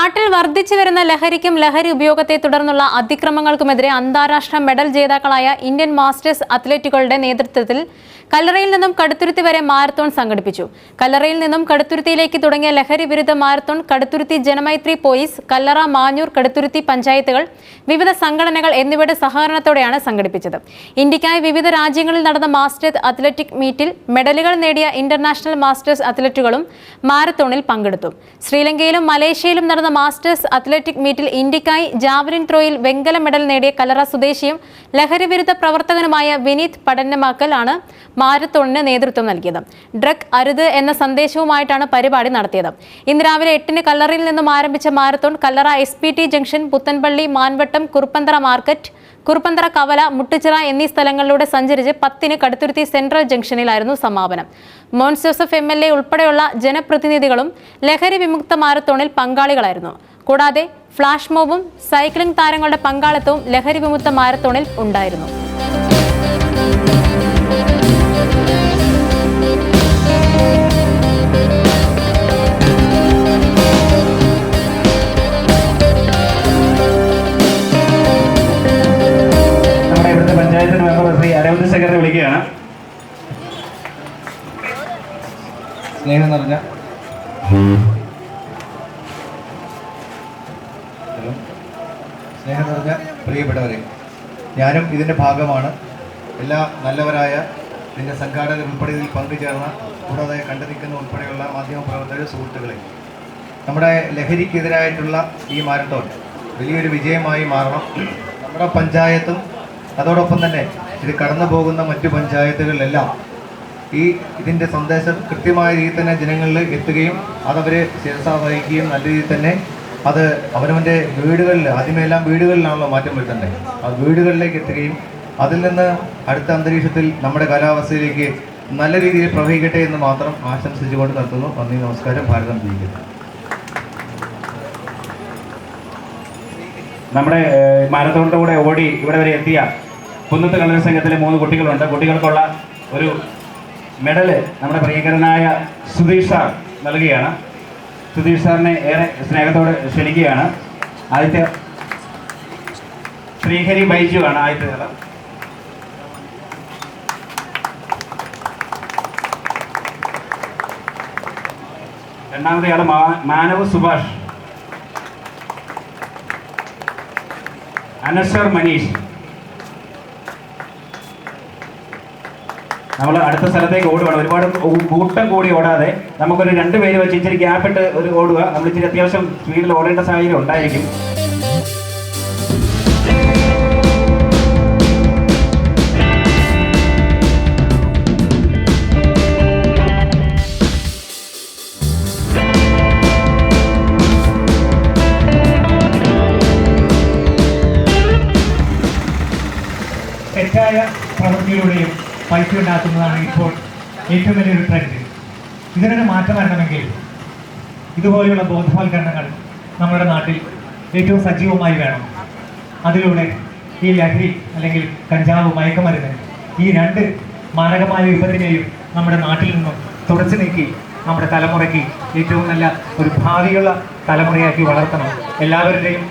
നാട്ടിൽ വർദ്ധിച്ചു വരുന്ന ലഹരിക്കും ലഹരി ഉപയോഗത്തെ തുടർന്നുള്ള അതിക്രമങ്ങൾക്കുമെതിരെ അന്താരാഷ്ട്ര മെഡൽ ജേതാക്കളായ ഇന്ത്യൻ മാസ്റ്റേഴ്സ് അത്ലറ്റുകളുടെ നേതൃത്വത്തിൽ കല്ലറയിൽ നിന്നും കടുത്തുരുത്തി വരെ മാരത്തോൺ സംഘടിപ്പിച്ചു. കല്ലറയിൽ നിന്നും കടുത്തുരുത്തിയിലേക്ക് തുടങ്ങിയ ലഹരി വിരുദ്ധ മാരത്തോൺ കടുത്തുരുത്തി ജനമൈത്രി പോലീസ്, കല്ലറ, മാഞ്ഞൂർ, കടുത്തുരുത്തി പഞ്ചായത്തുകൾ, വിവിധ സംഘടനകൾ എന്നിവയുടെ സഹകരണത്തോടെയാണ് സംഘടിപ്പിച്ചത്. ഇന്ത്യക്കായി വിവിധ രാജ്യങ്ങളിൽ നടന്ന മാസ്റ്റേഴ്സ് അത്ലറ്റിക് മീറ്റിൽ മെഡലുകൾ നേടിയ ഇന്റർനാഷണൽ മാസ്റ്റേഴ്സ് അത്ലറ്റുകളും മാരത്തോണിൽ പങ്കെടുത്തു. ശ്രീലങ്കയിലും മലേഷ്യയിലും നടന്ന മാസ്റ്റേഴ്സ് അത്ലറ്റിക് മീറ്റിൽ ഇന്ത്യക്കായി ജാവലിൻ ത്രോയിൽ വെങ്കല മെഡൽ നേടിയ കല്ലറ സ്വദേശിയും ലഹരി വിരുദ്ധ പ്രവർത്തകനുമായ വിനീത് പടന്നമാക്കൽ ആണ് മാരത്തോണിന് നേതൃത്വം നൽകിയത്. ഡ്രഗ് അരുത് എന്ന സന്ദേശവുമായിട്ടാണ് പരിപാടി നടത്തിയത്. ഇന്ന് രാവിലെ 8-ന് കല്ലറയിൽ നിന്നും ആരംഭിച്ച marathon Kallara SPT junction, Puthanpally, Manvattom, Kuruppanthara market, Kuruppanthara കവല, മുട്ടുച്ചിറ എന്നീ സ്ഥലങ്ങളിലൂടെ സഞ്ചരിച്ച് 10-ന് കടുത്തുരുത്തി സെൻട്രൽ ജംഗ്ഷനിലായിരുന്നു സമാപനം. മോൻസ് ജോസഫ് MLA ഉൾപ്പെടെയുള്ള ജനപ്രതിനിധികളും ലഹരി വിമുക്ത മാരത്തോണിൽ പങ്കാളികളായിരുന്നു. കൂടാതെ ഫ്ലാഷ് മോബും സൈക്ലിംഗ് താരങ്ങളുടെ പങ്കാളിത്തവും ലഹരി വിമുക്ത മാരത്തോണിൽ ഉണ്ടായിരുന്നു. പഞ്ചായത്ത് മെമ്പർ ശ്രീ അരവിന്ദ് സെക്രട്ടറി വിളിക്കുകയാണ്. സ്നേഹം നിറഞ്ഞ പ്രിയപ്പെട്ടവരെ, ഞാനും ഇതിൻ്റെ ഭാഗമാണ്. എല്ലാ നല്ലവരായ ഇതിൻ്റെ സംഘാടകർ ഉൾപ്പെടെ ഇതിൽ പങ്കുചേർന്ന, കൂടാതെ കണ്ടു നിൽക്കുന്ന ഉൾപ്പെടെയുള്ള മാധ്യമപ്രവർത്തകർ, സുഹൃത്തുക്കളെ, നമ്മുടെ ലഹരിക്കെതിരായിട്ടുള്ള ഈ മാരത്തോൺ വലിയൊരു വിജയമായി മാറണം. നമ്മുടെ പഞ്ചായത്തും അതോടൊപ്പം തന്നെ ഇത് കടന്നു പോകുന്ന മറ്റു പഞ്ചായത്തുകളിലെല്ലാം ഇതിൻ്റെ സന്ദേശം കൃത്യമായ രീതിയിൽ തന്നെ ജനങ്ങളിൽ എത്തുകയും അതവർ ശിരസാ വഹിക്കുകയും നല്ല രീതിയിൽ തന്നെ അത് അവനവൻ്റെ വീടുകളിൽ, ആദ്യമെല്ലാം വീടുകളിലാണല്ലോ മാറ്റം വരുത്തേണ്ടത്, ആ വീടുകളിലേക്ക് എത്തുകയും അതിൽ നിന്ന് അടുത്ത അന്തരീക്ഷത്തിൽ നമ്മുടെ കാലാവസ്ഥയിലേക്ക് നല്ല രീതിയിൽ പ്രവഹിക്കട്ടെ എന്ന് മാത്രം ആശംസിച്ചുകൊണ്ട് നിർത്തുന്നു. നന്ദി, നമസ്കാരം. ഭാരതം ജീവിക്കുന്നു. നമ്മുടെ മാരത്തോണിൻ്റെ കൂടെ ഓടി ഇവിടെ വരെ എത്തിയ കുന്നത്ത് കളരി സംഘത്തിലെ 3 കുട്ടികളുണ്ട്. കുട്ടികൾക്കുള്ള ഒരു മെഡല് നമ്മുടെ പ്രിയങ്കരനായ സുധീഷ് സാർ നൽകുകയാണ്. സുധീഷ് സാറിനെ ഏറെ സ്നേഹത്തോടെ ക്ഷണിക്കുകയാണ്. ആദ്യത്തെ ശ്രീഹരി ബൈജു ആണ് ആദ്യത്തെ ആൾ. രണ്ടാമത്തെ ആൾ മാനവ് സുഭാഷ്, അനശ്വർ മനീഷ്. നമ്മൾ അടുത്ത സ്ഥലത്തേക്ക് ഓടുകയാണ്. ഒരുപാട് കൂട്ടം കൂടി ഓടാതെ നമുക്കൊരു 2 പേര് വെച്ച് ഇച്ചിരി ഗ്യാപ്പിട്ട് ഒരു ഓടുക. നമ്മൾ ഇച്ചിരി അത്യാവശ്യം സ്പീഡിൽ ഓടേണ്ട സാഹചര്യം ഉണ്ടായിരിക്കും. തെറ്റായ പ്രവൃത്തിയിലൂടെയും പൈസ ഉണ്ടാക്കുന്നതാണ് ഇപ്പോൾ ഏറ്റവും വലിയൊരു ട്രെൻഡ്. ഇതിനൊരു മാറ്റം വരണമെങ്കിൽ ഇതുപോലെയുള്ള ബോധവൽക്കരണങ്ങൾ നമ്മുടെ നാട്ടിൽ ഏറ്റവും സജീവമായി വേണം. അതിലൂടെ ഈ ലഹരി അല്ലെങ്കിൽ കഞ്ചാവ്, മയക്കുമരുന്ന്, ഈ 2 മാരകമായ വിപത്തിനെയും നമ്മുടെ നാട്ടിൽ നിന്നും തുടച്ചു നീക്കി നമ്മുടെ തലമുറയ്ക്ക് ഏറ്റവും നല്ല ഒരു ഭാവിയുള്ള തലമുറയാക്കി വളർത്തണം. എല്ലാവരുടെയും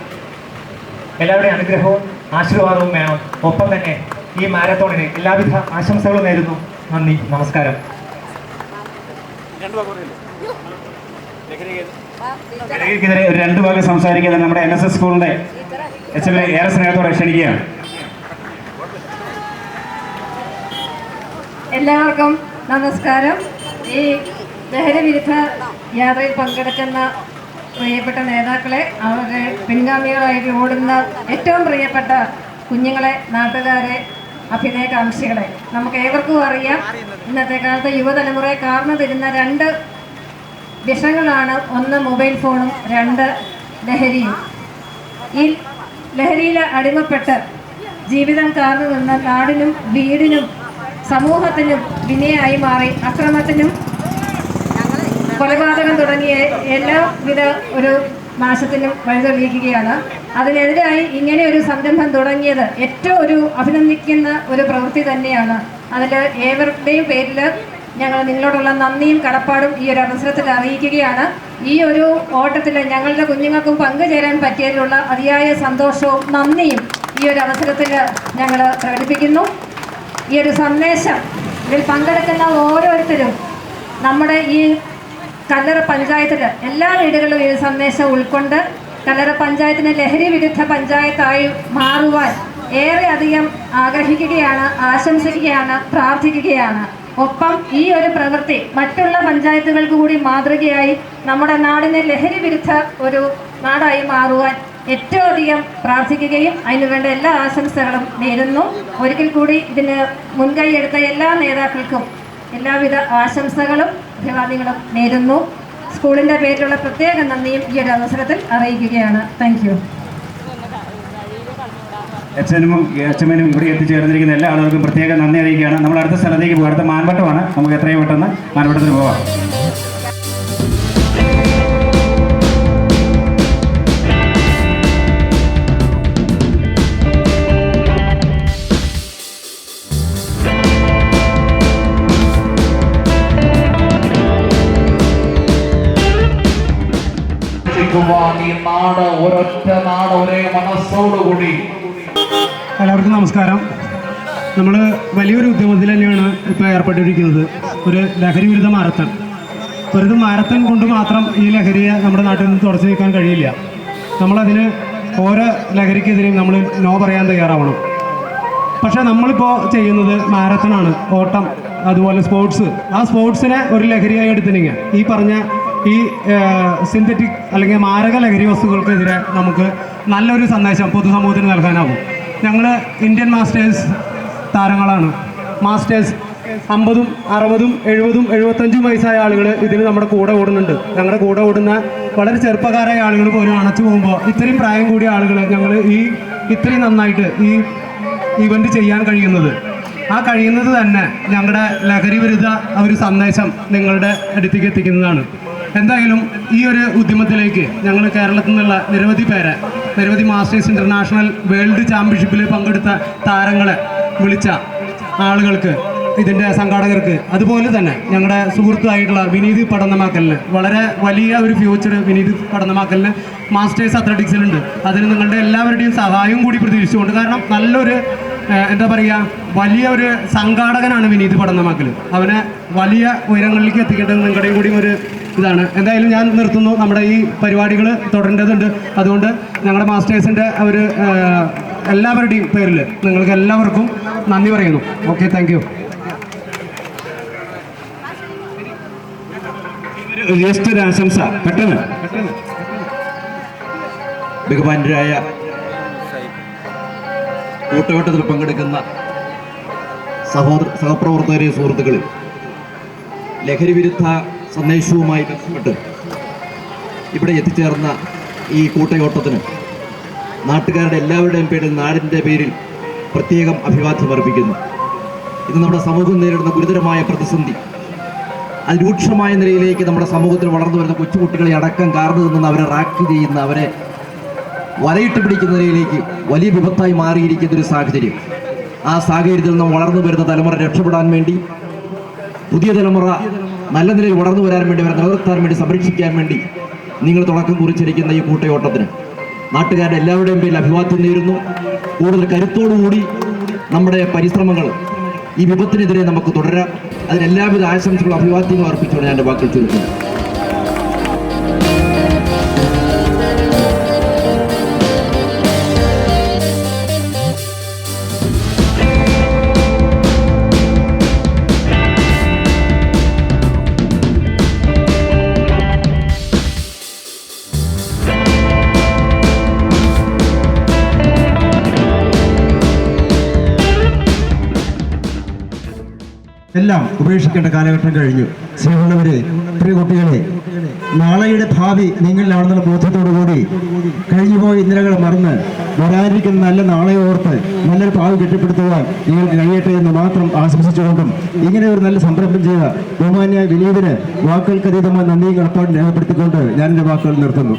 അനുഗ്രഹവും ആശീർവാദവും വേണം. ഒപ്പം തന്നെ ഈ മാരത്തോണിന് എല്ലാവിധ ആശംസകളും നേരുന്നു. നന്ദി, നമസ്കാരം. ലഹരിക്കെതിരെ ഒരു 2 വാക്ക് സംസാരിക്കുന്നത് നമ്മുടെ NSS സ്കൂളിന്റെ HM ഏറെ സ്നേഹത്തോടെ ക്ഷണിക്കുകയാണ്. എല്ലാവർക്കും നമസ്കാരം. ഈ ലഹരി വിരുദ്ധ യാത്രയിൽ പങ്കെടുക്കുന്ന പ്രിയപ്പെട്ട നേതാക്കളെ, അവരുടെ പിൻഗാമികളായിട്ട് ഓടുന്ന ഏറ്റവും പ്രിയപ്പെട്ട കുഞ്ഞുങ്ങളെ, നാട്ടുകാരെ, അഭിനയകാംക്ഷികളെ, നമുക്ക് ഏവർക്കും അറിയാം ഇന്നത്തെ കാലത്ത് യുവതലമുറയെ കാർന്നു തരുന്ന 2 വിഷങ്ങളാണ്. ഒന്ന് മൊബൈൽ ഫോണും, 2 ലഹരിയും. ഈ ലഹരിയിൽ അടിമപ്പെട്ട് ജീവിതം കാർന്നു നിന്ന നാടിനും വീടിനും സമൂഹത്തിനും വിനയായി മാറി അക്രമത്തിനും കൊലപാതകം തുടങ്ങിയ എല്ലാവിധ ഒരു നാശത്തിനും വഴിതെളിയിക്കുകയാണ്. അതിനെതിരായി ഇങ്ങനെ ഒരു സംരംഭം തുടങ്ങിയത് ഏറ്റവും ഒരു അഭിനന്ദിക്കുന്ന ഒരു പ്രവൃത്തി തന്നെയാണ്. അതിൽ ഏവരുടെയും പേരിൽ ഞങ്ങൾ നിങ്ങളോടുള്ള നന്ദിയും കടപ്പാടും ഈ ഒരു അവസരത്തിൽ അറിയിക്കുകയാണ്. ഈ ഒരു ഓട്ടത്തിൽ ഞങ്ങളുടെ കുഞ്ഞുങ്ങൾക്കും പങ്കുചേരാൻ പറ്റിയതിലുള്ള അതിയായ സന്തോഷവും നന്ദിയും ഈ ഒരു അവസരത്തിൽ ഞങ്ങൾ പ്രകടിപ്പിക്കുന്നു. ഈ ഒരു സന്ദേശം ഇതിൽ പങ്കെടുക്കുന്ന ഓരോരുത്തരും നമ്മുടെ ഈ കല്ലറ പഞ്ചായത്തിൽ എല്ലാ വീടുകളിലും ഈ സന്ദേശം ഉൾക്കൊണ്ട് കല്ലറ പഞ്ചായത്തിനെ ലഹരി വിരുദ്ധ പഞ്ചായത്തായി മാറുവാൻ ഏറെ അധികം ആഗ്രഹിക്കുകയാണ്, ആശംസിക്കുകയാണ്, പ്രാർത്ഥിക്കുകയാണ്. ഒപ്പം ഈ ഒരു പ്രവൃത്തി മറ്റുള്ള പഞ്ചായത്തുകൾക്ക് കൂടി മാതൃകയായി നമ്മുടെ നാടിനെ ലഹരി വിരുദ്ധ ഒരു നാടായി മാറുവാൻ ഏറ്റവും അധികം പ്രാർത്ഥിക്കുകയും അതിനുവേണ്ട എല്ലാ ആശംസകളും നേരുന്നു. ഒരിക്കൽ കൂടി ഇതിന് മുൻകൈ എടുത്ത എല്ലാ നേതാക്കൾക്കും എല്ലാവിധ ആശംസകളും അഭിവാദ്യങ്ങളും നേരുന്നു. സ്കൂളിൻ്റെ പേരിലുള്ള പ്രത്യേക നന്ദിയും ഈ ഒരു അവസരത്തിൽ അറിയിക്കുകയാണ്. Thank you. അച്ഛനും ഇവിടെ എത്തിച്ചേർന്നിരിക്കുന്ന എല്ലാ ആളുകൾക്കും പ്രത്യേക നന്ദി അറിയിക്കുകയാണ്. നമ്മൾ അടുത്ത സ്ഥലത്തേക്ക് പോകും. അടുത്ത മാൻവട്ടമാണ്. നമുക്ക് എത്രയും പെട്ടെന്ന് മാൻവട്ടത്തിന് പോകാം. ഈ നാട് ഒരൊറ്റ നാട്, ഒരേ മനസ്സോടുകൂടി. എല്ലാവർക്കും നമസ്കാരം. നമ്മൾ വലിയൊരു ഉദ്യമത്തിൽ തന്നെയാണ് ഇപ്പോൾ ഏർപ്പെട്ടിരിക്കുന്നത്. ഒരു ലഹരി വിരുദ്ധ മാരത്തൺ. വെറുതെ മാരത്തൺ കൊണ്ട് മാത്രം ഈ ലഹരിയെ നമ്മുടെ നാട്ടിൽ നിന്ന് തുടച്ചു നീക്കാൻ കഴിയില്ല. നമ്മളതിന് ഓരോ ലഹരിക്കെതിരെയും നമ്മൾ നോ പറയാൻ തയ്യാറാവണം. പക്ഷേ നമ്മളിപ്പോൾ ചെയ്യുന്നത് മാരത്തണാണ്, ഓട്ടം, അതുപോലെ സ്പോർട്സ്. ആ സ്പോർട്സിനെ ഒരു ലഹരിയായി എടുത്തിട്ടുണ്ടെങ്കിൽ ഈ പറഞ്ഞ ഈ സിന്തറ്റിക് അല്ലെങ്കിൽ മാരക ലഹരി വസ്തുക്കൾക്കെതിരെ നമുക്ക് നല്ലൊരു സന്ദേശം പൊതുസമൂഹത്തിന് നൽകാനാവും. ഞങ്ങൾ ഇന്ത്യൻ മാസ്റ്റേഴ്സ് താരങ്ങളാണ്. മാസ്റ്റേഴ്സ് 50, 60, 70, 75 വയസ്സായ ആളുകൾ ഇതിന് നമ്മുടെ കൂടെ ഓടുന്നുണ്ട്. ഞങ്ങളുടെ കൂടെ ഓടുന്ന വളരെ ചെറുപ്പക്കാരായ ആളുകൾ പോലും അണച്ചു പോകുമ്പോൾ ഇത്രയും പ്രായം കൂടിയ ആളുകൾ ഞങ്ങൾ ഇത്രയും നന്നായിട്ട് ഈ ഇവൻ്റ് ചെയ്യാൻ കഴിയുന്നത് തന്നെ ഞങ്ങളുടെ ലഹരി വിരുദ്ധ ഒരു സന്ദേശം നിങ്ങളുടെ അടുത്തേക്ക് എത്തിക്കുന്നതാണ്. എന്തായാലും ഈ ഒരു ഉദ്യമത്തിലേക്ക് ഞങ്ങൾ കേരളത്തിൽ നിന്നുള്ള നിരവധി മാസ്റ്റേഴ്സ് ഇൻ്റർനാഷണൽ വേൾഡ് ചാമ്പ്യൻഷിപ്പിൽ പങ്കെടുത്ത താരങ്ങളെ വിളിച്ച ആളുകൾക്ക്, ഇതിൻ്റെ സംഘാടകർക്ക്, അതുപോലെ തന്നെ ഞങ്ങളുടെ സുഹൃത്തായിട്ടുള്ള വിനീത് പടന്നമാക്കലിന് വളരെ വലിയ ഒരു ഫ്യൂച്ചർ വിനീത് പടന്നമാക്കലിന് മാസ്റ്റേഴ്സ് അത്ലറ്റിക്സിലുണ്ട്. അതിന് നിങ്ങളുടെ എല്ലാവരുടെയും സഹായം കൂടി പ്രതീക്ഷിച്ചുകൊണ്ട്, കാരണം നല്ലൊരു എന്താ പറയുക, വലിയ ഒരു സംഘാടകനാണ് വിനീത് പടന്നമാക്കൽ. അവനെ വലിയ ഉയരങ്ങളിലേക്ക് എത്തിക്കേണ്ടത് നിങ്ങളുടെയും കൂടി ഒരു ഇതാണ്. എന്തായാലും ഞാൻ നിർത്തുന്നു. നമ്മുടെ ഈ പരിപാടികൾ തുടരേണ്ടതുണ്ട്. അതുകൊണ്ട് ഞങ്ങളുടെ മാസ്റ്റേഴ്സിൻ്റെ ഒരു എല്ലാവരുടെയും പേരിൽ നിങ്ങൾക്ക് എല്ലാവർക്കും നന്ദി പറയുന്നു. Okay, thank you. ജസ്റ്റ് ഒരു ആശംസ പെട്ടെന്ന്. ബഹുമാന്യരായ കൂട്ടയോട്ടത്തിൽ പങ്കെടുക്കുന്ന സഹപ്രവർത്തകരെ, സുഹൃത്തുക്കളെ, ലഹരി വിരുദ്ധ സന്ദേശവുമായി ബന്ധപ്പെട്ട് ഇവിടെ എത്തിച്ചേർന്ന ഈ കൂട്ടയോട്ടത്തിന് നാട്ടുകാരുടെ എല്ലാവരുടെയും പേരിൽ, നാടിൻ്റെ പേരിൽ പ്രത്യേകം അഭിവാദ്യം അർപ്പിക്കുന്നു. ഇത് നമ്മുടെ സമൂഹം നേരിടുന്ന ഗുരുതരമായ പ്രതിസന്ധി, അതിരൂക്ഷമായ നിലയിലേക്ക് നമ്മുടെ സമൂഹത്തിൽ വളർന്നു വരുന്ന കൊച്ചുകുട്ടികളെ അടക്കം കാർന്നു നിന്ന് അവരെ റാക്ക് ചെയ്യുന്ന, അവരെ വലയിട്ട് പിടിക്കുന്ന നിലയിലേക്ക് വലിയ വിപത്തായി മാറിയിരിക്കുന്ന ഒരു സാഹചര്യം. ആ സാഹചര്യത്തിൽ നിന്ന് വളർന്നു വരുന്ന തലമുറ രക്ഷപ്പെടാൻ വേണ്ടി, പുതിയ തലമുറ നല്ല നിലയിൽ വളർന്നു വരാൻ വേണ്ടി, അവരെ നിലനിർത്താൻ വേണ്ടി, സംരക്ഷിക്കാൻ വേണ്ടി നിങ്ങൾ തുടക്കം കുറിച്ചിരിക്കുന്ന ഈ കൂട്ടയോട്ടത്തിന് നാട്ടുകാരുടെ എല്ലാവരുടെയും പേരിൽ അഭിവാദ്യം നേരുന്നു. കൂടുതൽ കരുത്തോടുകൂടി നമ്മുടെ പരിശ്രമങ്ങൾ ഈ വിപത്തിനെതിരെ നമുക്ക് തുടരാം. അതിനെല്ലാവിധ ആശംസകളും അഭിവാദ്യങ്ങളും അർപ്പിച്ചുകൊണ്ട് ഞാൻ എൻ്റെ വാക്കുകൾ ചുരുക്കുന്നു. എല്ലാം ഉപേക്ഷിക്കേണ്ട കാലഘട്ടം കഴിഞ്ഞു. സ്നേഹമുള്ളവരെ, പ്രിയ കുട്ടികളെ, നാളെയുടെ ഭാവി നിങ്ങളിലാണെന്നുള്ള ബോധ്യത്തോടുകൂടി കഴിഞ്ഞുപോയ ഇന്നലകൾ മറന്ന് വരാനിരിക്കുന്ന നല്ല നാളെ ഓർത്ത് നല്ലൊരു ഭാവി കെട്ടിപ്പടുത്തുവാൻ നിങ്ങൾക്ക് കഴിയട്ടെ എന്ന് മാത്രം ആശംസിച്ചുകൊണ്ടും ഇങ്ങനെ ഒരു നല്ല സംരംഭം ചെയ്ത ബഹുമാന്യായ വിനീതിന് വാക്കുകൾക്കതീതമായ നന്ദിയും കടപ്പാടും രേഖപ്പെടുത്തിക്കൊണ്ട് ഞാൻ എൻ്റെ വാക്കുകൾ നിർത്തുന്നു.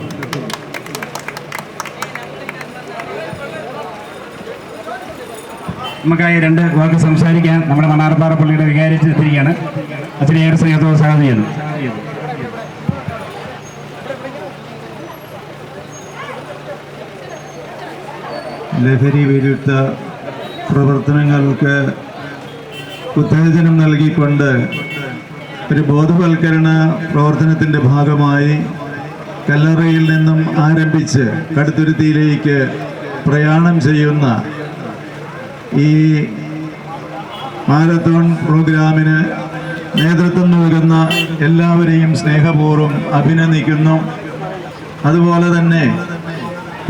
നമുക്കായി രണ്ട് വാക്ക് സംസാരിക്കാൻ നമ്മുടെ മണ്ണാർപ്പാറ പള്ളിയുടെ വികാരിച്ച് എത്തിയിരിക്കുകയാണ്. അച്ഛനെ ഏറെ സ്നേഹത്തോടെ സ്വാഗതം ചെയ്യുന്നു. ലഹരി വിരുദ്ധ പ്രവർത്തനങ്ങൾക്ക് ഉത്തേജനം നൽകിക്കൊണ്ട് ഒരു ബോധവൽക്കരണ പ്രവർത്തനത്തിൻ്റെ ഭാഗമായി കല്ലറയിൽ നിന്നും ആരംഭിച്ച് കടുത്തുരുത്തിയിലേക്ക് പ്രയാണം ചെയ്യുന്ന ഈ മാരത്തോൺ പ്രോഗ്രാമിന് നേതൃത്വം നൽകുന്ന എല്ലാവരെയും സ്നേഹപൂർവ്വം അഭിനന്ദിക്കുന്നു. അതുപോലെ തന്നെ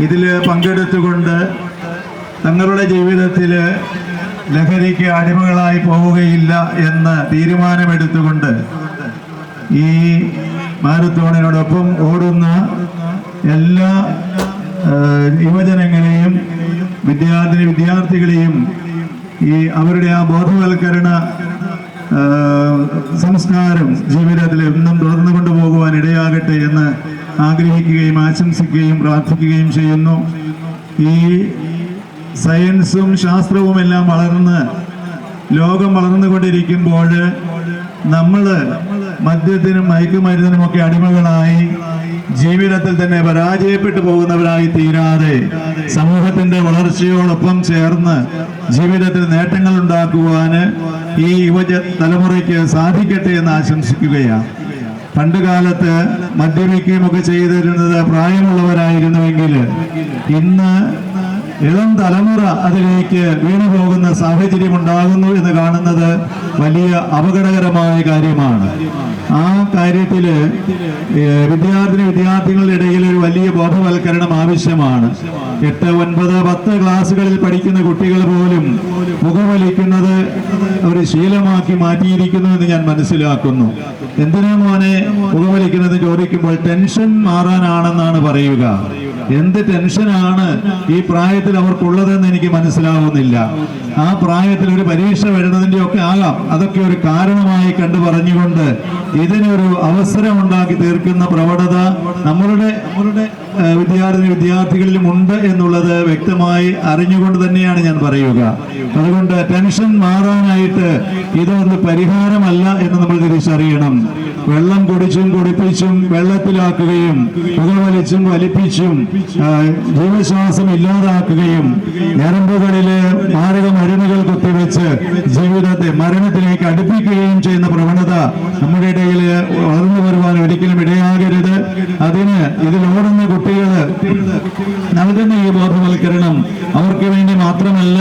ഇതിൽ പങ്കെടുത്തുകൊണ്ട് തങ്ങളുടെ ജീവിതത്തിൽ ലഹരിക്ക് അടിമകളായി പോവുകയില്ല എന്ന് തീരുമാനമെടുത്തുകൊണ്ട് ഈ മാരത്തോണിനോടൊപ്പം ഓടുന്ന എല്ലാ യുവജനങ്ങളെയും വിദ്യാർത്ഥികളെയും ഈ അവരുടെ ആ ബോധവൽക്കരണ സംസ്കാരം ജീവിതത്തിൽ എന്നും തുടർന്നു കൊണ്ടുപോകുവാൻ ഇടയാകട്ടെ എന്ന് ആഗ്രഹിക്കുകയും ആശംസിക്കുകയും പ്രാർത്ഥിക്കുകയും ചെയ്യുന്നു. ഈ സയൻസും ശാസ്ത്രവും എല്ലാം ലോകം വളർന്നുകൊണ്ടിരിക്കുമ്പോൾ നമ്മൾ മദ്യത്തിനും മയക്കുമരുന്നിനുമൊക്കെ അടിമകളായി ജീവിതത്തിൽ തന്നെ പരാജയപ്പെട്ടു പോകുന്നവരായി തീരാതെ സമൂഹത്തിന്റെ വളർച്ചയോടൊപ്പം ചേർന്ന് ജീവിതത്തിൽ നേട്ടങ്ങൾ ഉണ്ടാക്കുവാൻ ഈ തലമുറയ്ക്ക് സാധിക്കട്ടെ എന്ന് ആശംസിക്കുകയാണ്. പണ്ടുകാലത്ത് മദ്യപിക്കുകയുമൊക്കെ ചെയ്തിരുന്നത് പ്രായമുള്ളവരായിരുന്നുവെങ്കിൽ ഇന്ന് ഇളം തലമുറ അതിലേക്ക് വീണുപോകുന്ന സാഹചര്യം ഉണ്ടാകുന്നു എന്ന് കാണുന്നത് വലിയ അപകടകരമായ കാര്യമാണ്. ആ കാര്യത്തിൽ വിദ്യാർത്ഥികളുടെ ഇടയിൽ ഒരു വലിയ ബോധവൽക്കരണം ആവശ്യമാണ്. 8, 9, 10 ക്ലാസ്സുകളിൽ പഠിക്കുന്ന കുട്ടികൾ പോലും പുകവലിക്കുന്നത് ഒരു ശീലമാക്കി മാറ്റിയിരിക്കുന്നു എന്ന് ഞാൻ മനസ്സിലാക്കുന്നു. എന്തിനാ മോനെ പുകവലിക്കുന്നത് ചോദിക്കുമ്പോൾ ടെൻഷൻ മാറാനാണെന്നാണ് പറയുക. എന്ത് ടെൻഷനാണ് ഈ പ്രായത്തിൽ അവർക്കുള്ളതെന്ന് എനിക്ക് മനസ്സിലാവുന്നില്ല. ആ പ്രായത്തിൽ ഒരു പരീക്ഷ വരുന്നതിൻ്റെ ഒക്കെ ആകാം, അതൊക്കെ ഒരു കാരണമായി കണ്ടു പറഞ്ഞുകൊണ്ട് ഇതിനൊരു അവസരം ഉണ്ടാക്കി തീർക്കുന്ന പ്രവണത നമ്മളുടെ വിദ്യാർത്ഥികളിലും ഉണ്ട് എന്നുള്ളത് വ്യക്തമായി അറിഞ്ഞുകൊണ്ട് തന്നെയാണ് ഞാൻ പറയുക. അതുകൊണ്ട് ടെൻഷൻ മാറാനായിട്ട് ഇതൊന്ന് പരിഹാരമല്ല എന്ന് നമ്മൾ തിരിച്ചറിയണം. വെള്ളം കുടിച്ചും കുടിപ്പിച്ചും വെള്ളത്തിലാക്കുകയും പുകവലിച്ചും വലിപ്പിച്ചും ജീവശ്വാസം ഇല്ലാതാക്കുകയും ഞരമ്പുകളില് മാരക മരുന്നുകൾ കുത്തിവെച്ച് ജീവിതത്തെ മരണത്തിലേക്ക് അടുപ്പിക്കുകയും ചെയ്യുന്ന പ്രവണത നമ്മുടെ ഇടയിൽ വളർന്നു വരുവാൻ ഒരിക്കലും ഇടയാകരുത്. അതിന് ഇതിലോടുന്ന കുട്ടികൾ നൽകുന്ന ഈ ബോധവൽക്കരണം അവർക്ക് വേണ്ടി മാത്രമല്ല,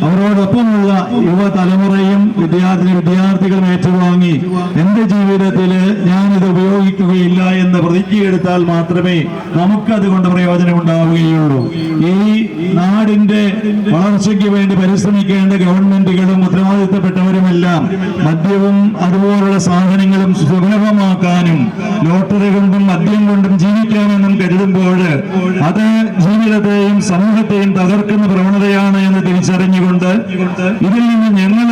അവരോടൊപ്പമുള്ള യുവതലമുറയും വിദ്യാർത്ഥികളും ഏറ്റുവാങ്ങി എന്റെ ജീവിതത്തിൽ ഞാനിത് ഉപയോഗിക്കുകയില്ല എന്ന് പ്രതിജ്ഞയെടുത്താൽ മാത്രമേ നമുക്കതുകൊണ്ട് പ്രയോജനം ഉണ്ടാവുകയുള്ളൂ. ഈ നാടിന്റെ വളർച്ചയ്ക്ക് വേണ്ടി പരിശ്രമിക്കേണ്ട ഗവൺമെന്റുകളും ഉത്തരവാദിത്തപ്പെട്ടവരുമെല്ലാം മദ്യവും അതുപോലുള്ള സാധനങ്ങളും സുലഭമാക്കാനും ലോട്ടറി കൊണ്ടും മദ്യം കൊണ്ടും ജീവിക്കാമെന്നും കരുതുമ്പോൾ അത് ജീവിതത്തെയും സമൂഹത്തെയും തകർക്കുന്ന പ്രവണതയാണ് എന്ന് തിരിച്ചറിഞ്ഞുകൊണ്ട് ഇതിൽ നിന്ന് ഞങ്ങൾ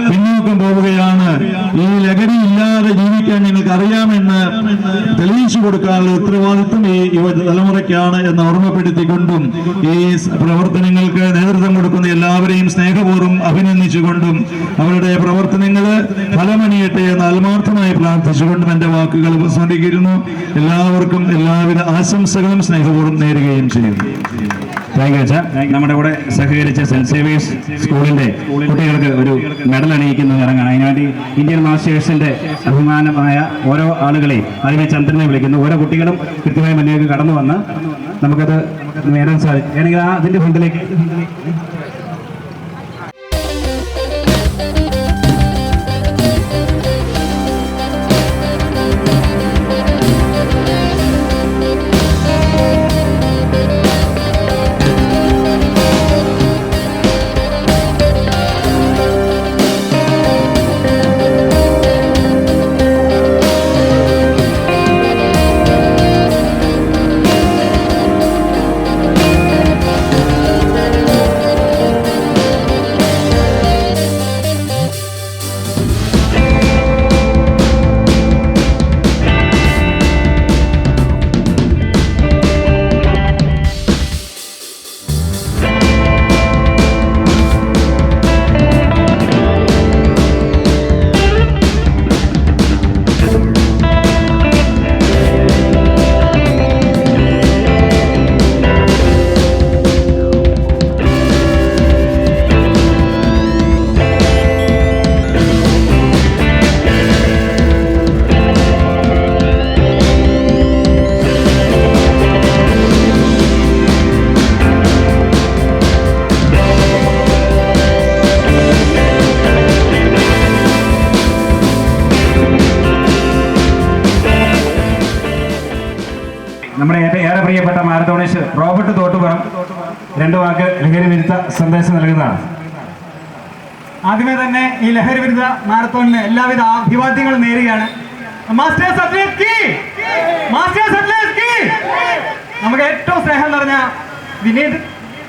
പിന്നോക്കം പോവുകയാണ്. ഈ ലഹരി ഇല്ലാതെ ജീവിക്കാൻ ഞങ്ങൾക്ക് അറിയാമെന്ന് തെളിയിച്ചു കൊടുക്കാനുള്ള ഉത്തരവാദിത്വം ഈ യുവതലമുറയ്ക്കാണ് എന്ന് ഓർമ്മപ്പെടുത്തിക്കൊണ്ടും ഈ പ്രവർത്തനങ്ങൾക്ക് നേതൃത്വം കൊടുക്കുന്ന എല്ലാവരെയും സ്നേഹപൂർവ്വം അഭിനന്ദിച്ചുകൊണ്ടും അവരുടെ പ്രവർത്തനങ്ങൾ ഫലമണിയട്ടെ എന്ന് ആത്മാർത്ഥമായി പ്രാർത്ഥിച്ചുകൊണ്ടും എന്റെ വാക്കുകൾ ഉപസംഹരിക്കുന്നു. എല്ലാവർക്കും എല്ലാവിധ ആശംസകളും സ്നേഹപൂർവ്വം നേരുകയും ചെയ്യുന്നു. താങ്ക് യു അച്ഛാ. നമ്മുടെ കൂടെ സഹകരിച്ച സെന്റ് സേവിയേഴ്സ് സ്കൂളിന്റെ കുട്ടികൾക്ക് ഒരു മെഡൽ അണിയിക്കുന്ന ചടങ്ങാണ്. അതിനുവേണ്ടി ഇന്ത്യൻ മാസ്റ്റേഴ്സിന്റെ അഭിമാനമായ ഓരോ ആളുകളെയും ആദ്യമേ ചന്ദ്രനെ വിളിക്കുന്നു. ഓരോ കുട്ടികളും കൃത്യമായി മുന്നിലേക്ക് കടന്നു വന്ന് നമുക്കത് നേടാൻ സാധിക്കും. അല്ലെങ്കിൽ അതിന്റെ ഫ്രണ്ടിലേക്ക് മാരത്തോണിസ്റ്റ് റോബർട്ട് തോട്ടുപുറം 2 വാക്ക് ലഹരി വിരുദ്ധ സന്ദേശം നൽകുന്നതാണ്. ആദ്യമേ തന്നെ ഈ ലഹരി വിരുദ്ധ മാരത്തോണിന് എല്ലാവിധ അഭിവാദ്യങ്ങളും നേരുകയാണ്. മാസ്റ്റേഴ്സ് അത്ലറ്റ് കീ! മാസ്റ്റേഴ്സ് അത്ലറ്റ് കീ! നമുക്ക് ഏറ്റവും സ്നേഹം നിറഞ്ഞ വിനീത്,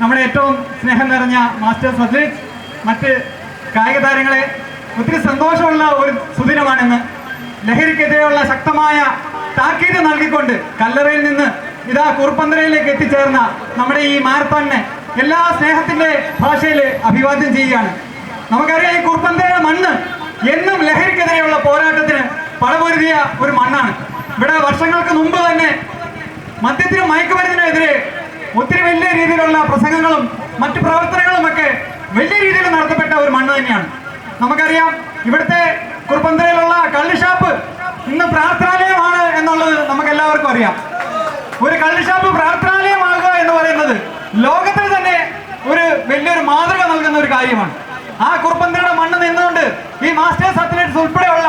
നമ്മുടെ ഏറ്റവും സ്നേഹം നിറഞ്ഞ മാസ്റ്റേഴ്സ് അത്ലറ്റ്, മറ്റ് കായിക താരങ്ങളെ, ഒത്തിരി സന്തോഷമുള്ള ഒരു സുദിനമാണിന്ന്. ലഹരിക്കെതിരെയുള്ള ശക്തമായ താക്കീത് നൽകിക്കൊണ്ട് കല്ലറയിൽ നിന്ന് ഇതാ കുറുപ്പന്തറയിലേക്ക് എത്തിച്ചേർന്ന നമ്മുടെ ഈ മാരത്തോണിനെ എല്ലാ സ്നേഹത്തിന്റെ ഭാഷയിൽ അഭിവാദ്യം ചെയ്യുകയാണ്. നമുക്കറിയാം, ഈ കുറുപ്പന്തറയുടെ മണ്ണ് എന്നും ലഹരിക്കെതിരെയുള്ള പോരാട്ടത്തിന് പടപൊരുതിയ ഒരു മണ്ണാണ്. ഇവിടെ വർഷങ്ങൾക്ക് മുമ്പ് തന്നെ മദ്യത്തിനും മയക്കുമരുന്നിനെതിരെ ഒത്തിരി വലിയ രീതിയിലുള്ള പ്രസംഗങ്ങളും മറ്റു പ്രവർത്തനങ്ങളുമൊക്കെ വലിയ രീതിയിൽ നടത്തപ്പെട്ട ഒരു മണ്ണ് തന്നെയാണ്. നമുക്കറിയാം, ഇവിടുത്തെ കുറുപ്പന്തറയിലുള്ള കള്ളുഷാപ്പ് ഇന്ന് പ്രാർത്ഥനാലയമാണ് എന്നുള്ളത് നമുക്ക് എല്ലാവർക്കും അറിയാം. ഒരു കള്ളുഷാപ്പ് പ്രാർത്ഥനാലയമാകുക എന്ന് പറയുന്നത് ലോകത്തിന് തന്നെ ഒരു വലിയൊരു മാതൃക നൽകുന്ന ഒരു കാര്യമാണ്. ആ കുറുപ്പന്തറയുടെ മണ്ണ് നിന്നുകൊണ്ട് ഈ മാസ്റ്റേഴ്സ് അത്ലറ്റ്സ് ഉൾപ്പെടെയുള്ള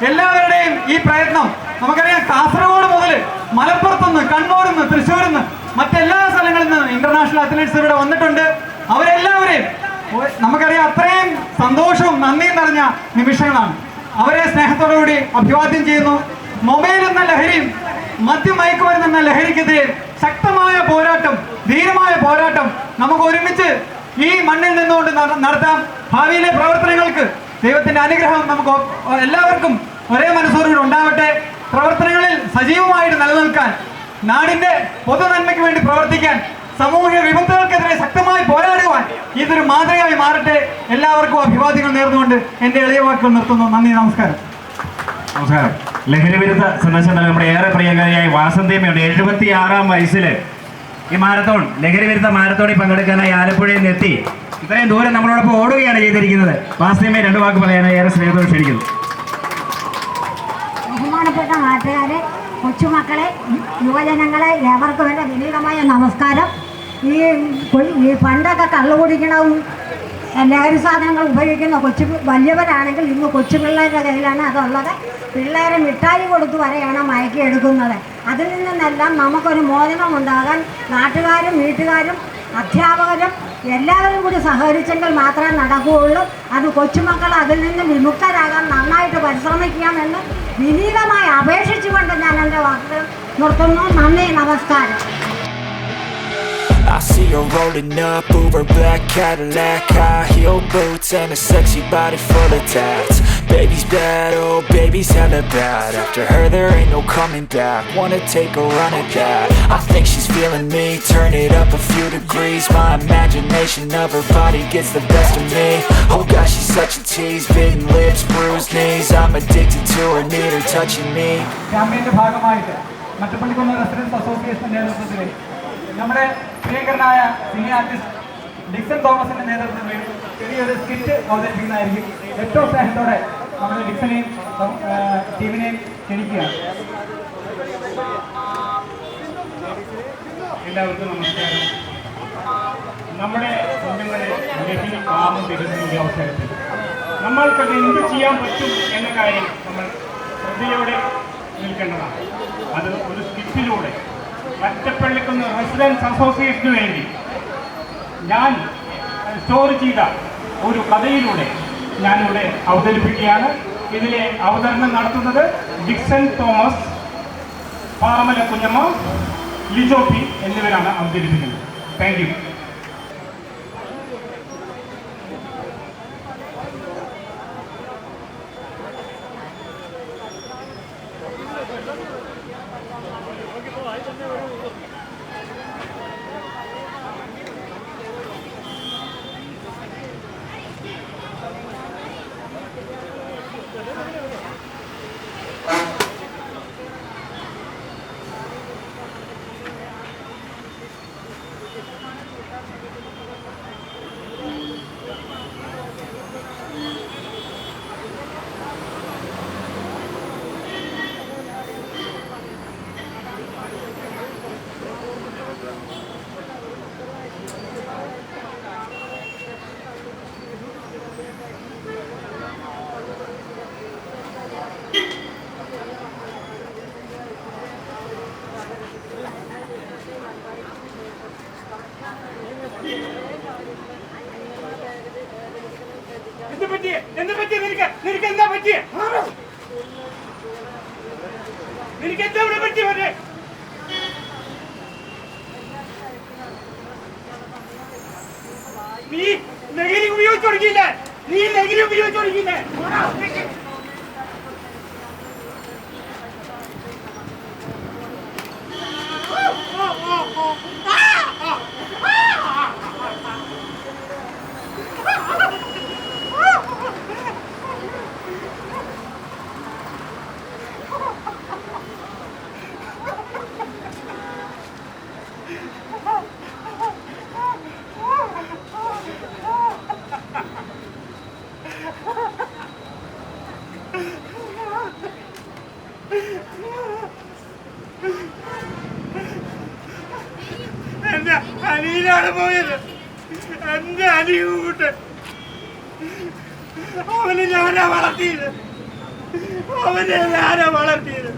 എല്ലാവരുടെയും ഈ പ്രയത്നം നമുക്കറിയാം. കാസർഗോഡ് മുതൽ മലപ്പുറത്തുനിന്ന്, കണ്ണൂരിൽ, തൃശ്ശൂരിൽ നിന്ന്, മറ്റെല്ലാ സ്ഥലങ്ങളിൽ നിന്ന് ഇന്റർനാഷണൽ അത്ലറ്റ്സ് ഇവിടെ വന്നിട്ടുണ്ട്. അവരെല്ലാവരെയും നമുക്കറിയാം, അത്രയും സന്തോഷവും നന്ദിയും നിറഞ്ഞ നിമിഷങ്ങളാണ്. അവരെ സ്നേഹത്തോടുകൂടി അഭിവാദ്യം ചെയ്യുന്നു. മൊബൈൽ എന്ന ലഹരിയും മദ്യം മയക്കുമരുന്ന് എന്ന ലഹരിക്കെതിരെ ശക്തമായ പോരാട്ടം, ധീരമായ പോരാട്ടം നമുക്ക് ഒരുമിച്ച് ഈ മണ്ണിൽ നിന്നുകൊണ്ട് നടത്താം. ഭാവിയിലെ പ്രവർത്തനങ്ങൾക്ക് ദൈവത്തിന്റെ അനുഗ്രഹം നമുക്ക് എല്ലാവർക്കും ഒരേ മനസ്സോടുകൂടി ഉണ്ടാവട്ടെ. പ്രവർത്തനങ്ങളിൽ സജീവമായിട്ട് നിലനിൽക്കാൻ, നാടിന്റെ പൊതു നന്മയ്ക്ക് വേണ്ടി പ്രവർത്തിക്കാൻ, സാമൂഹിക വിപത്തുകൾക്കെതിരെ ശക്തമായി പോരാടുവാൻ ഇതൊരു മാതൃകയായി മാറട്ടെ. എല്ലാവർക്കും അഭിവാദ്യങ്ങൾ നേർന്നുകൊണ്ട് എൻ്റെ എളിയ വാക്കുകൾ നിർത്തുന്നു. നന്ദി, നമസ്കാരം. നമസ്കാരം. ലഹരി വിരുദ്ധ സന്ദേശം നൽകുന്ന നമ്മുടെ ഏറെ പ്രിയങ്കരിയായ വാസന്തിയമ്മയുണ്ട്. 76-ാം വയസ്സിൽ ഈ മാരത്തോൺ, ലഹരി വിരുദ്ധ മാരത്തോണിൽ പങ്കെടുക്കാനായി ആലപ്പുഴയിൽ നിന്ന് എത്തി ഇത്രയും ദൂരം നമ്മളോടൊപ്പം ഓടുകയാണ് ചെയ്തിരിക്കുന്നത്. വാസന്തിയമ്മയെ 2 വാക്ക് പറയാനായി ഏറെ സ്നേഹത്തോടെ ക്ഷണിക്കുന്നു. ബഹുമാനപ്പെട്ട നാട്ടുകാരെ, കൊച്ചുമക്കളെ, യുവജനങ്ങളെ, ഏവർക്കും എൻ്റെ വിനീതമായ നമസ്കാരം. ഈ പണ്ടൊക്കെ കള്ളു കുടിക്കണവും ലഹരി സാധനങ്ങൾ ഉപയോഗിക്കുന്ന വലിയവരാണെങ്കിൽ ഇന്ന് കൊച്ചു പിള്ളേരുടെ കയ്യിലാണ് അതുള്ളത്. പിള്ളേരെ മിഠായി കൊടുത്തു വരെയാണ് മയക്കിയെടുക്കുന്നത്. അതിൽ നിന്നെല്ലാം നമുക്കൊരു മോചനം ഉണ്ടാകാൻ നാട്ടുകാരും വീട്ടുകാരും അധ്യാപകരും എല്ലാവരും കൂടി സഹകരിച്ചെങ്കിൽ മാത്രമേ നടക്കുകയുള്ളൂ. അത് കൊച്ചുമക്കൾ അതിൽ നിന്ന് വിമുക്തരാകാൻ നന്നായിട്ട് പരിശ്രമിക്കാമെന്ന് വിനീതമായി അപേക്ഷിച്ചുകൊണ്ട് ഞാൻ എൻ്റെ വാക്കുകൾ നിർത്തുന്നു. നന്ദി, നമസ്കാരം. I see her rolling up, Uber black Cadillac, high heel boots and a sexy body full of tats. Baby's bad, oh baby's hella bad. After her there ain't no coming back. Wanna take a run at that? I think she's feeling me. Turn it up a few degrees. My imagination of her body gets the best of me. Oh gosh, she's such a tease. Bitten lips, bruised knees. I'm addicted to her, need her touching me. ക്യാമ്പയിന്റെ ഭാഗമായിട്ട് മറ്റപ്പള്ളിക്കുന്ന് residence അസോസിയേഷന്റെ നേതൃത്വത്തിൽ നമ്മുടെ പ്രിയങ്കരനായ cine artist Dixon തോമസിന്റെ നേതൃത്വത്തിൽ ചെറിയൊരു skit അവതരിപ്പിക്കുന്നതായിരിക്കും. ഏറ്റവും സ്നേഹത്തോടെ നമ്മുടെ ഡിക്സനെയും ടീമിനെയും ക്ഷണിക്കുകയാണ്. എല്ലാവർക്കും നമസ്കാരം. നമ്മുടെ കുഞ്ഞുങ്ങളെ ലഹരി പാപം തരുന്ന ഈ അവസരത്തിൽ നമ്മൾക്കത് എന്ത് ചെയ്യാൻ പറ്റും എന്ന കാര്യം നമ്മൾ ശ്രദ്ധയോടെ നിൽക്കേണ്ടതാണ്. അത് ഒരു സ്കിറ്റിലൂടെ മറ്റപ്പള്ളിക്കുന്ന് റെസിഡൻസ് അസോസിയേഷന് വേണ്ടി ഞാൻ സ്റ്റോർ ചെയ്ത ഒരു കഥയിലൂടെ ഞാനിവിടെ അവതരിപ്പിക്കുകയാണ്. ഇതിലെ അവതരണം നടത്തുന്നത് ഡിക്സൺ തോമസ്, പാറമല കുഞ്ഞമ്മ, ലിജോ പി എന്നിവരാണ് അവതരിപ്പിക്കുന്നത്. Thank you. നിനക്കെന്താ പറ്റിയ? നിനക്കെന്താ ഇവിടെ പറ്റി പറഞ്ഞേ? നീ ലഹരി ഉപയോഗിച്ചു തുടങ്ങിയില്ലേ? നീ ലഹരി ഉപയോഗിച്ചു തുടങ്ങിയില്ലേ? എന്റെ അനിയനാണ് പോയത്. എന്റെ അനിയൂട്ട് അവനെ ഞാനാ വളർത്തിയത്. അവനെ ഞാനാ വളർത്തിയത്.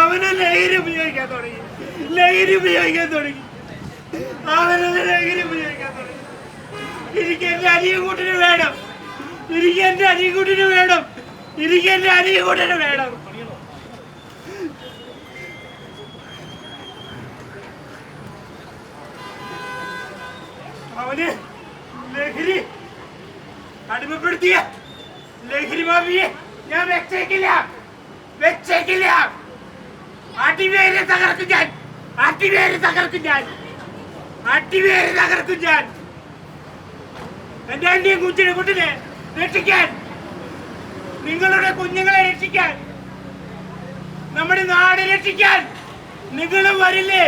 അവനെ ലഹരി ഉപയോഗിക്കാൻ തുടങ്ങി. അവനെ ലഹരി ഉപയോഗിക്കാൻ തുടങ്ങി. എനിക്ക് എന്റെ അനിയൂട്ടിന് വേണം. അവന് ലഹരി അടിമപ്പെടുത്തിയ ലഹരി മാഫിയെ ഞാൻ വെച്ചേക്കില്ല. അടിവേര് തകർക്കും ഞാൻ. എന്റെ അന്യം കുട്ടിനെ രക്ഷിക്കാൻ, നിങ്ങളുടെ കുഞ്ഞുങ്ങളെ രക്ഷിക്കാൻ, നമ്മുടെ നാട് രക്ഷിക്കാൻ നിങ്ങളും വരില്ലേ?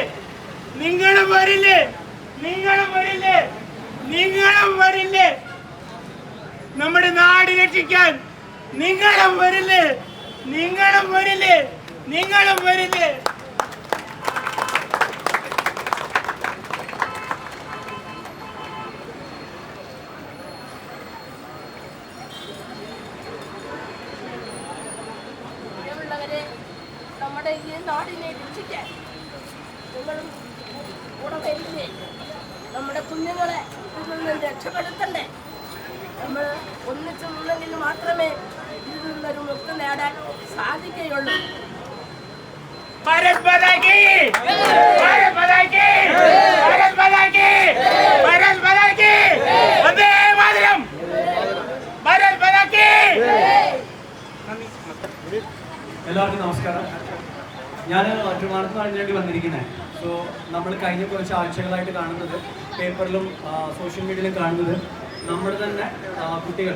നമ്മുടെ നാട് രക്ഷിക്കാൻ നിങ്ങളും വരില്ലേ? നമ്മുടെ ഈ നാടിനെ രക്ഷിക്കാൻ നിങ്ങളും കൂടെ വരില്ലേ? നമ്മുടെ കുഞ്ഞുങ്ങളെ ഇതിൽ നിന്ന് രക്ഷപ്പെടുത്തണ്ടേ? നമ്മൾ ഒന്നിച്ചു നിന്നെങ്കിൽ മാത്രമേ ഇതിൽ നിന്നൊരു മുക്തി നേടാൻ സാധിക്കുകയുള്ളൂ. എല്ലാവർക്കും നമസ്കാരം. ഞാൻ ട്രിവാൻഡ്രത്താണ് വേണ്ടി വന്നിരിക്കുന്നത്. സോ നമ്മൾ കഴിഞ്ഞ കുറച്ച് ആഴ്ചകളായിട്ട് കാണുന്നത്, പേപ്പറിലും സോഷ്യൽ മീഡിയയിലും കാണുന്നത്, നമ്മുടെ തന്നെ കുട്ടികൾ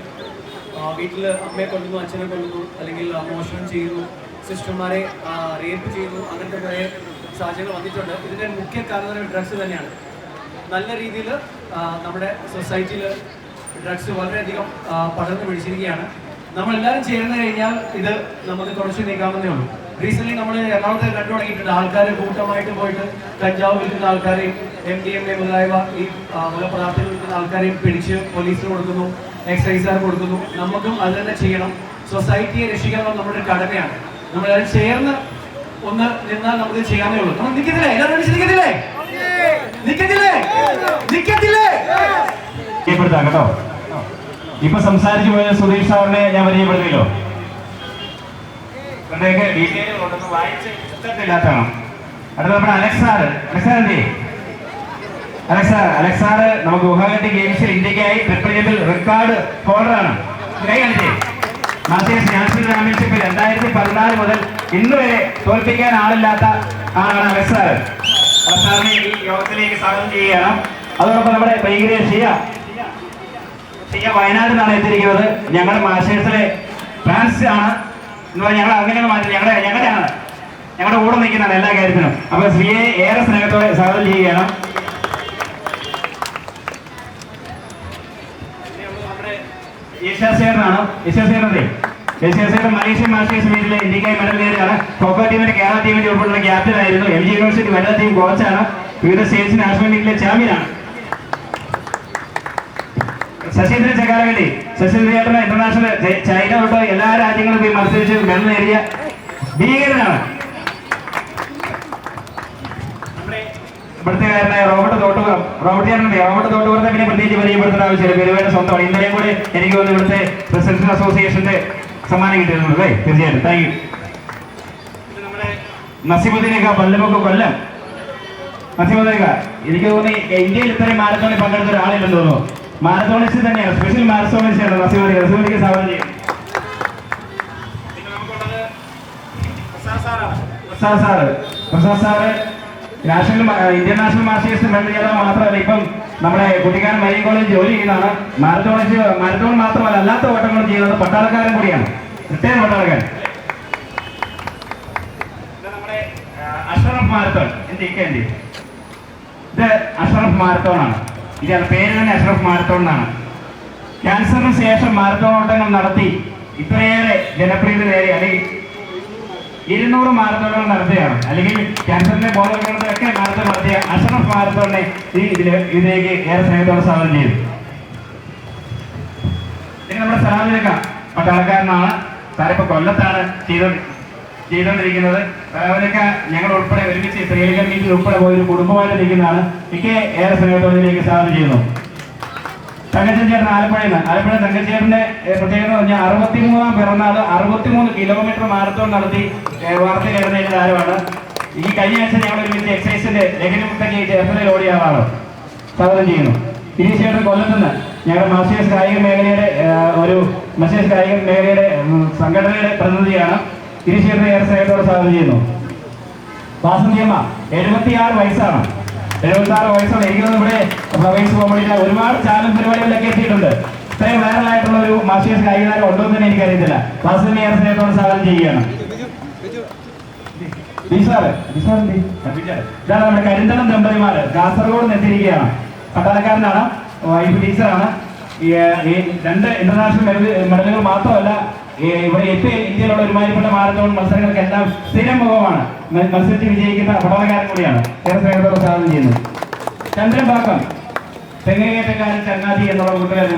വീട്ടിൽ അമ്മയെ കൊല്ലുന്നു, അച്ഛനെ കൊല്ലുന്നു, അല്ലെങ്കിൽ മോഷണം ചെയ്യുന്നു, സിസ്റ്റർമാരെ റേപ്പ് ചെയ്യുന്നു, അങ്ങനത്തെ കുറേ സാഹചര്യങ്ങൾ വന്നിട്ടുണ്ട്. ഇതിൻ്റെ മുഖ്യ കാരണം ഡ്രഗ്സ് തന്നെയാണ്. നല്ല രീതിയിൽ നമ്മുടെ സൊസൈറ്റിയിൽ ഡ്രഗ്സ് വളരെയധികം പടർന്നു പിടിച്ചിരിക്കുകയാണ്. നമ്മളെല്ലാവരും ചേർന്ന് കഴിഞ്ഞാൽ ഇത് നമുക്ക് കുറച്ച് നീക്കാവുന്നതേ ഉള്ളൂ. റീസെൻ്റ്ലി നമ്മൾ എറണാകുളത്ത് കണ്ടു തുടങ്ങിയിട്ടുണ്ട്. ആൾക്കാർ കൂട്ടമായിട്ട് പോയിട്ട് കഞ്ചാവ് വിൽക്കുന്ന ആൾക്കാരെയും MDMA മുതലായവ ഈ മുലപദാർത്ഥങ്ങൾ വിൽക്കുന്ന ആൾക്കാരെയും പിടിച്ച് പോലീസിന് കൊടുക്കുന്നു, എക്സൈസുകാർ കൊടുക്കുന്നു. നമുക്കും അത് തന്നെ ചെയ്യണം. സൊസൈറ്റിയെ രക്ഷിക്കാനുള്ള നമ്മുടെ കടമയാണ്. നമ്മളെല്ലാവരും ചേർന്ന് ഒന്ന് നിന്നാൽ നമുക്ക് ചെയ്യാനേ ഉള്ളൂ. നമ്മൾ നിൽക്കത്തില്ലേ? എല്ലാവരും നിൽക്കത്തില്ലേ? കേട്ടോ. ഇപ്പൊ സംസാരിച്ചു പോയ സുധീഷ് സാറിനെ ഞാൻ പരിചയപ്പെടുത്തിയല്ലോ. ഇവരുടെയൊക്കെ ഡീറ്റെയിലുകൾ കൊണ്ടൊന്ന് വായിച്ച് ഇഷ്ടത്തില്ലാത്തതാണ്. അടുത്ത നമ്മുടെ അലക്സാറ് നമുക്ക് ഗുവാഹട്ടി ഗെയിംസിൽ ഇന്ത്യക്കായി ട്രിപ്പിൾ റെക്കോർഡ് ഹോൾഡറാണ്. മാസ്റ്റേഴ്സ് നാഷണൽ ചാമ്പ്യൻഷിപ്പിൽ 2014 മുതൽ ഇന്ന് വരെ തോൽപ്പിക്കാൻ ആളില്ലാത്ത ആളാണ് അലക്സാറിനെ ഈ യോഗത്തിലേക്ക് സ്വാഗതം ചെയ്യുകയാണ്. അതോടൊപ്പം നമ്മുടെ ഭൈകര്യ ഷിയ വയനാട്ടിൽ നിന്നാണ് എത്തിയിരിക്കുന്നത്. ഞങ്ങൾ മാസ്റ്റേഴ്സിലെ ഫാൻസ് ആണ് എന്ന് പറഞ്ഞാൽ ഞങ്ങൾ അങ്ങനെ മാറ്റി ഞങ്ങളുടെയാണ്, ഞങ്ങളുടെ കൂടെ നിൽക്കുന്നതാണ് എല്ലാ കാര്യത്തിനും. അപ്പൊ ശ്രീയെ ഏറെ സ്നേഹത്തോടെ സ്വാഗതം ചെയ്യുകയാണ്. ഏഷ്യാസേട്ടൻ മലേഷ്യൻ മാസ്റ്റേഴ്സ് മീറ്റിലെ ഇന്ത്യക്കായി മെഡൽ നേടിയാണ്. ഖോഖോ ടീമിന്റെ കേരള ടീമിന്റെ ഉൾപ്പെടുന്ന ക്യാപ്റ്റൻ ആയിരുന്നു. MG യൂണിവേഴ്സിറ്റി വനിതാ ടീം കോച്ചാണ്. വിവിധ സ്റ്റേറ്റ്സ് നാഷണൽ ലീഗിലെ ചാമ്പ്യനാണ്. ശശീന്ദ്രൻ ചക്കാലക്കണ്ടി, ശശീന്ദ്രൻ ഇന്റർനാഷണൽ ചൈന തൊട്ട് എല്ലാ രാജ്യങ്ങളും പോയി മത്സരിച്ച് മെഡൽ നേടിയ ഭീകരനാണ്. ഇവിടുത്തുകാരനായ റോബർട്ട് തോട്ടുപുറത്തെ പിന്നെ പ്രത്യേകിച്ച് പരിചയപ്പെടുത്തേണ്ട ആവശ്യമില്ല. പെരുവയുടെ സ്വന്തമാണ്. ഇന്നലെയും കൂടെ എനിക്ക് തോന്നുന്നു ഇവിടുത്തെ റെസിഡൻഷ്യൽ അസോസിയേഷന്റെ സമ്മാനം കിട്ടിയിട്ടുണ്ട് അല്ലേ? തീർച്ചയായിട്ടും താങ്ക് യു. നമ്മുടെ നസീമുദ്ദീനൊക്കെ പല്ലമൊക്കെ കൊല്ലം. നസീമുദ്ദീനൊക്കെ എനിക്ക് തോന്നി ഇന്ത്യയിൽ ഇത്രയും മാരത്തോണിൽ പങ്കെടുത്ത ഒരാളില്ലെന്ന് തോന്നുന്നു. മാരത്തോണിസ്റ്റ് തന്നെയാണ്, സ്പെഷ്യൽ മാരത്തോണിസ്റ്റ് ആണ് നസീമുദ്ദീനക്ക് സ്വാഗതം ചെയ്യും. Prasad sir Indian national masters medal ജേതാവ് മാത്രമല്ല, ഇപ്പം നമ്മുടെ കുട്ടിക്കാരൻ മരീൻ കോളേജ് ജോലി ചെയ്യുന്നതാണ്. മാരത്തോൺ മാത്രമല്ല അല്ലാത്ത ഓട്ടങ്ങളും ചെയ്യുന്നത് പട്ടാളക്കാരൻ കൂടിയാണ്, റിട്ടയർ പട്ടാളക്കാരൻ. നമ്മുടെ അഷ്റഫ് മാരത്തോൺ ഇത് അഷ്റഫ് മാരത്തോൺ ആണ്. ഇയാളുടെ പേര് തന്നെ അഷ്റഫ് മാരത്തോൺ എന്നാണ്. ക്യാൻസറിന് ശേഷം മാരത്തോൺ ഓട്ടങ്ങൾ നടത്തി ഇത്രയേറെ ജനപ്രീതി നേടി അല്ലെങ്കിൽ 200 മാരത്തോണുകൾ നടത്തുകയാണ്. അല്ലെങ്കിൽ ക്യാൻസറിന്റെ ബോധവൽക്കരണത്തിലൊക്കെ മാരത്തോൺ നടത്തിയ അഷ്റഫ് മാരത്തോണിനെ ഇതിലേക്ക് ഏറെ സ്നേഹത്തോടെ സ്വാഗതം ചെയ്തു. പിന്നെ നമ്മുടെ സലാമിലൊക്കെ പട്ടാളക്കാരനാണ്. സാറിപ്പോ കൊല്ലത്താണ് ചെയ്തുകൊണ്ടിരിക്കുന്നത്. സലാമിലൊക്കെ ഞങ്ങൾ ഉൾപ്പെടെ ഒരുമിച്ച് ശ്രീലങ്കൻ മീറ്റിൽ ഉൾപ്പെടെ പോയൊരു കുടുംബമായിട്ട് നിൽക്കുന്നതാണ്. എനിക്ക് ഏറെ സ്നേഹത്തോടെ ഇതിലേക്ക് സ്വാഗതം ചെയ്യുന്നു. തങ്കച്ചൻ ചേട്ടൻ ആലപ്പുഴ തങ്കച്ചേട്ടന്റെ പ്രത്യേകത പറഞ്ഞാൽ 63-ാം പിറന്നാൾ 63 കിലോമീറ്റർ മാരത്തോൺ നടത്തി വാർത്ത കയറുന്ന താരമാണ്. ഈ കഴിഞ്ഞ ആഴ്ച ഞങ്ങൾ ഒരുമിച്ച് എക്സൈസിന്റെ ലഹരിമുക്തയ്ക്ക് ചേർത്തലയിൽ ഓടിയ ആളാണ്. സ്വാഗതം ചെയ്യുന്നു. ഗിരീഷ് ചേട്ടൻ കൊല്ലത്തുനിന്ന് ഞങ്ങളുടെ മാസ്റ്റേഴ്സ് കായിക മേഖലയുടെ സംഘടനയുടെ പ്രതിനിധിയാണ്. ഗിരീഷ് ചേട്ടനെ ഏറെ സ്നേഹത്തോടെ സ്വാഗതം ചെയ്യുന്നു. വാസന്തിയമ്മ 76 വയസ്സാണ്. 76 വയസ്സുള്ള എനിക്ക് ഇവിടെ പ്രവേശ് കോമഡിയിലെ ഒരുപാട് ചാനൽ പരിപാടികളിലൊക്കെ എത്തിയിട്ടുണ്ട്. ഇത്രയും വൈറലായിട്ടുള്ള ഒരു മാസ്റ്റേഴ്സ് കായിക താരം ഉണ്ടോ എന്ന് തന്നെ എനിക്കറിയത്തില്ല. വാസന്തി ഏറെ സ്നേഹത്തോടെ സ്വാഗതം ചെയ്യുകയാണ്. ഇതാണ് നമ്മുടെ കരിന്തളം ദമ്പതിമാര് കാസർഗോഡ് എത്തിയിരിക്കുകയാണ്. പട്ടാളക്കാരനാണ്, വൈഫ് ടീച്ചറാണ്. ഈ 2 ഇന്റർനാഷണൽ മെഡലുകൾ മാത്രമല്ല, ഇവിടെ ഇന്ത്യയിലുള്ള ഒരുമാതിരിപ്പെട്ട മാരത്തോൺ മത്സരങ്ങൾക്കെല്ലാം സ്ഥിരം മുഖമാണ്. മത്സരിച്ച് വിജയിക്കുന്ന പട്ടാളക്കാരൻ കൂടിയാണ്. ഏറെ സ്നേഹത്തോടെ സ്വാഗതം ചെയ്യുന്നു. ചന്ദ്രൻപാക്കം തെങ്ങേറ്റക്കാരൻ ചങ്ങാതി എന്നുള്ള കൂട്ടുകാരൻ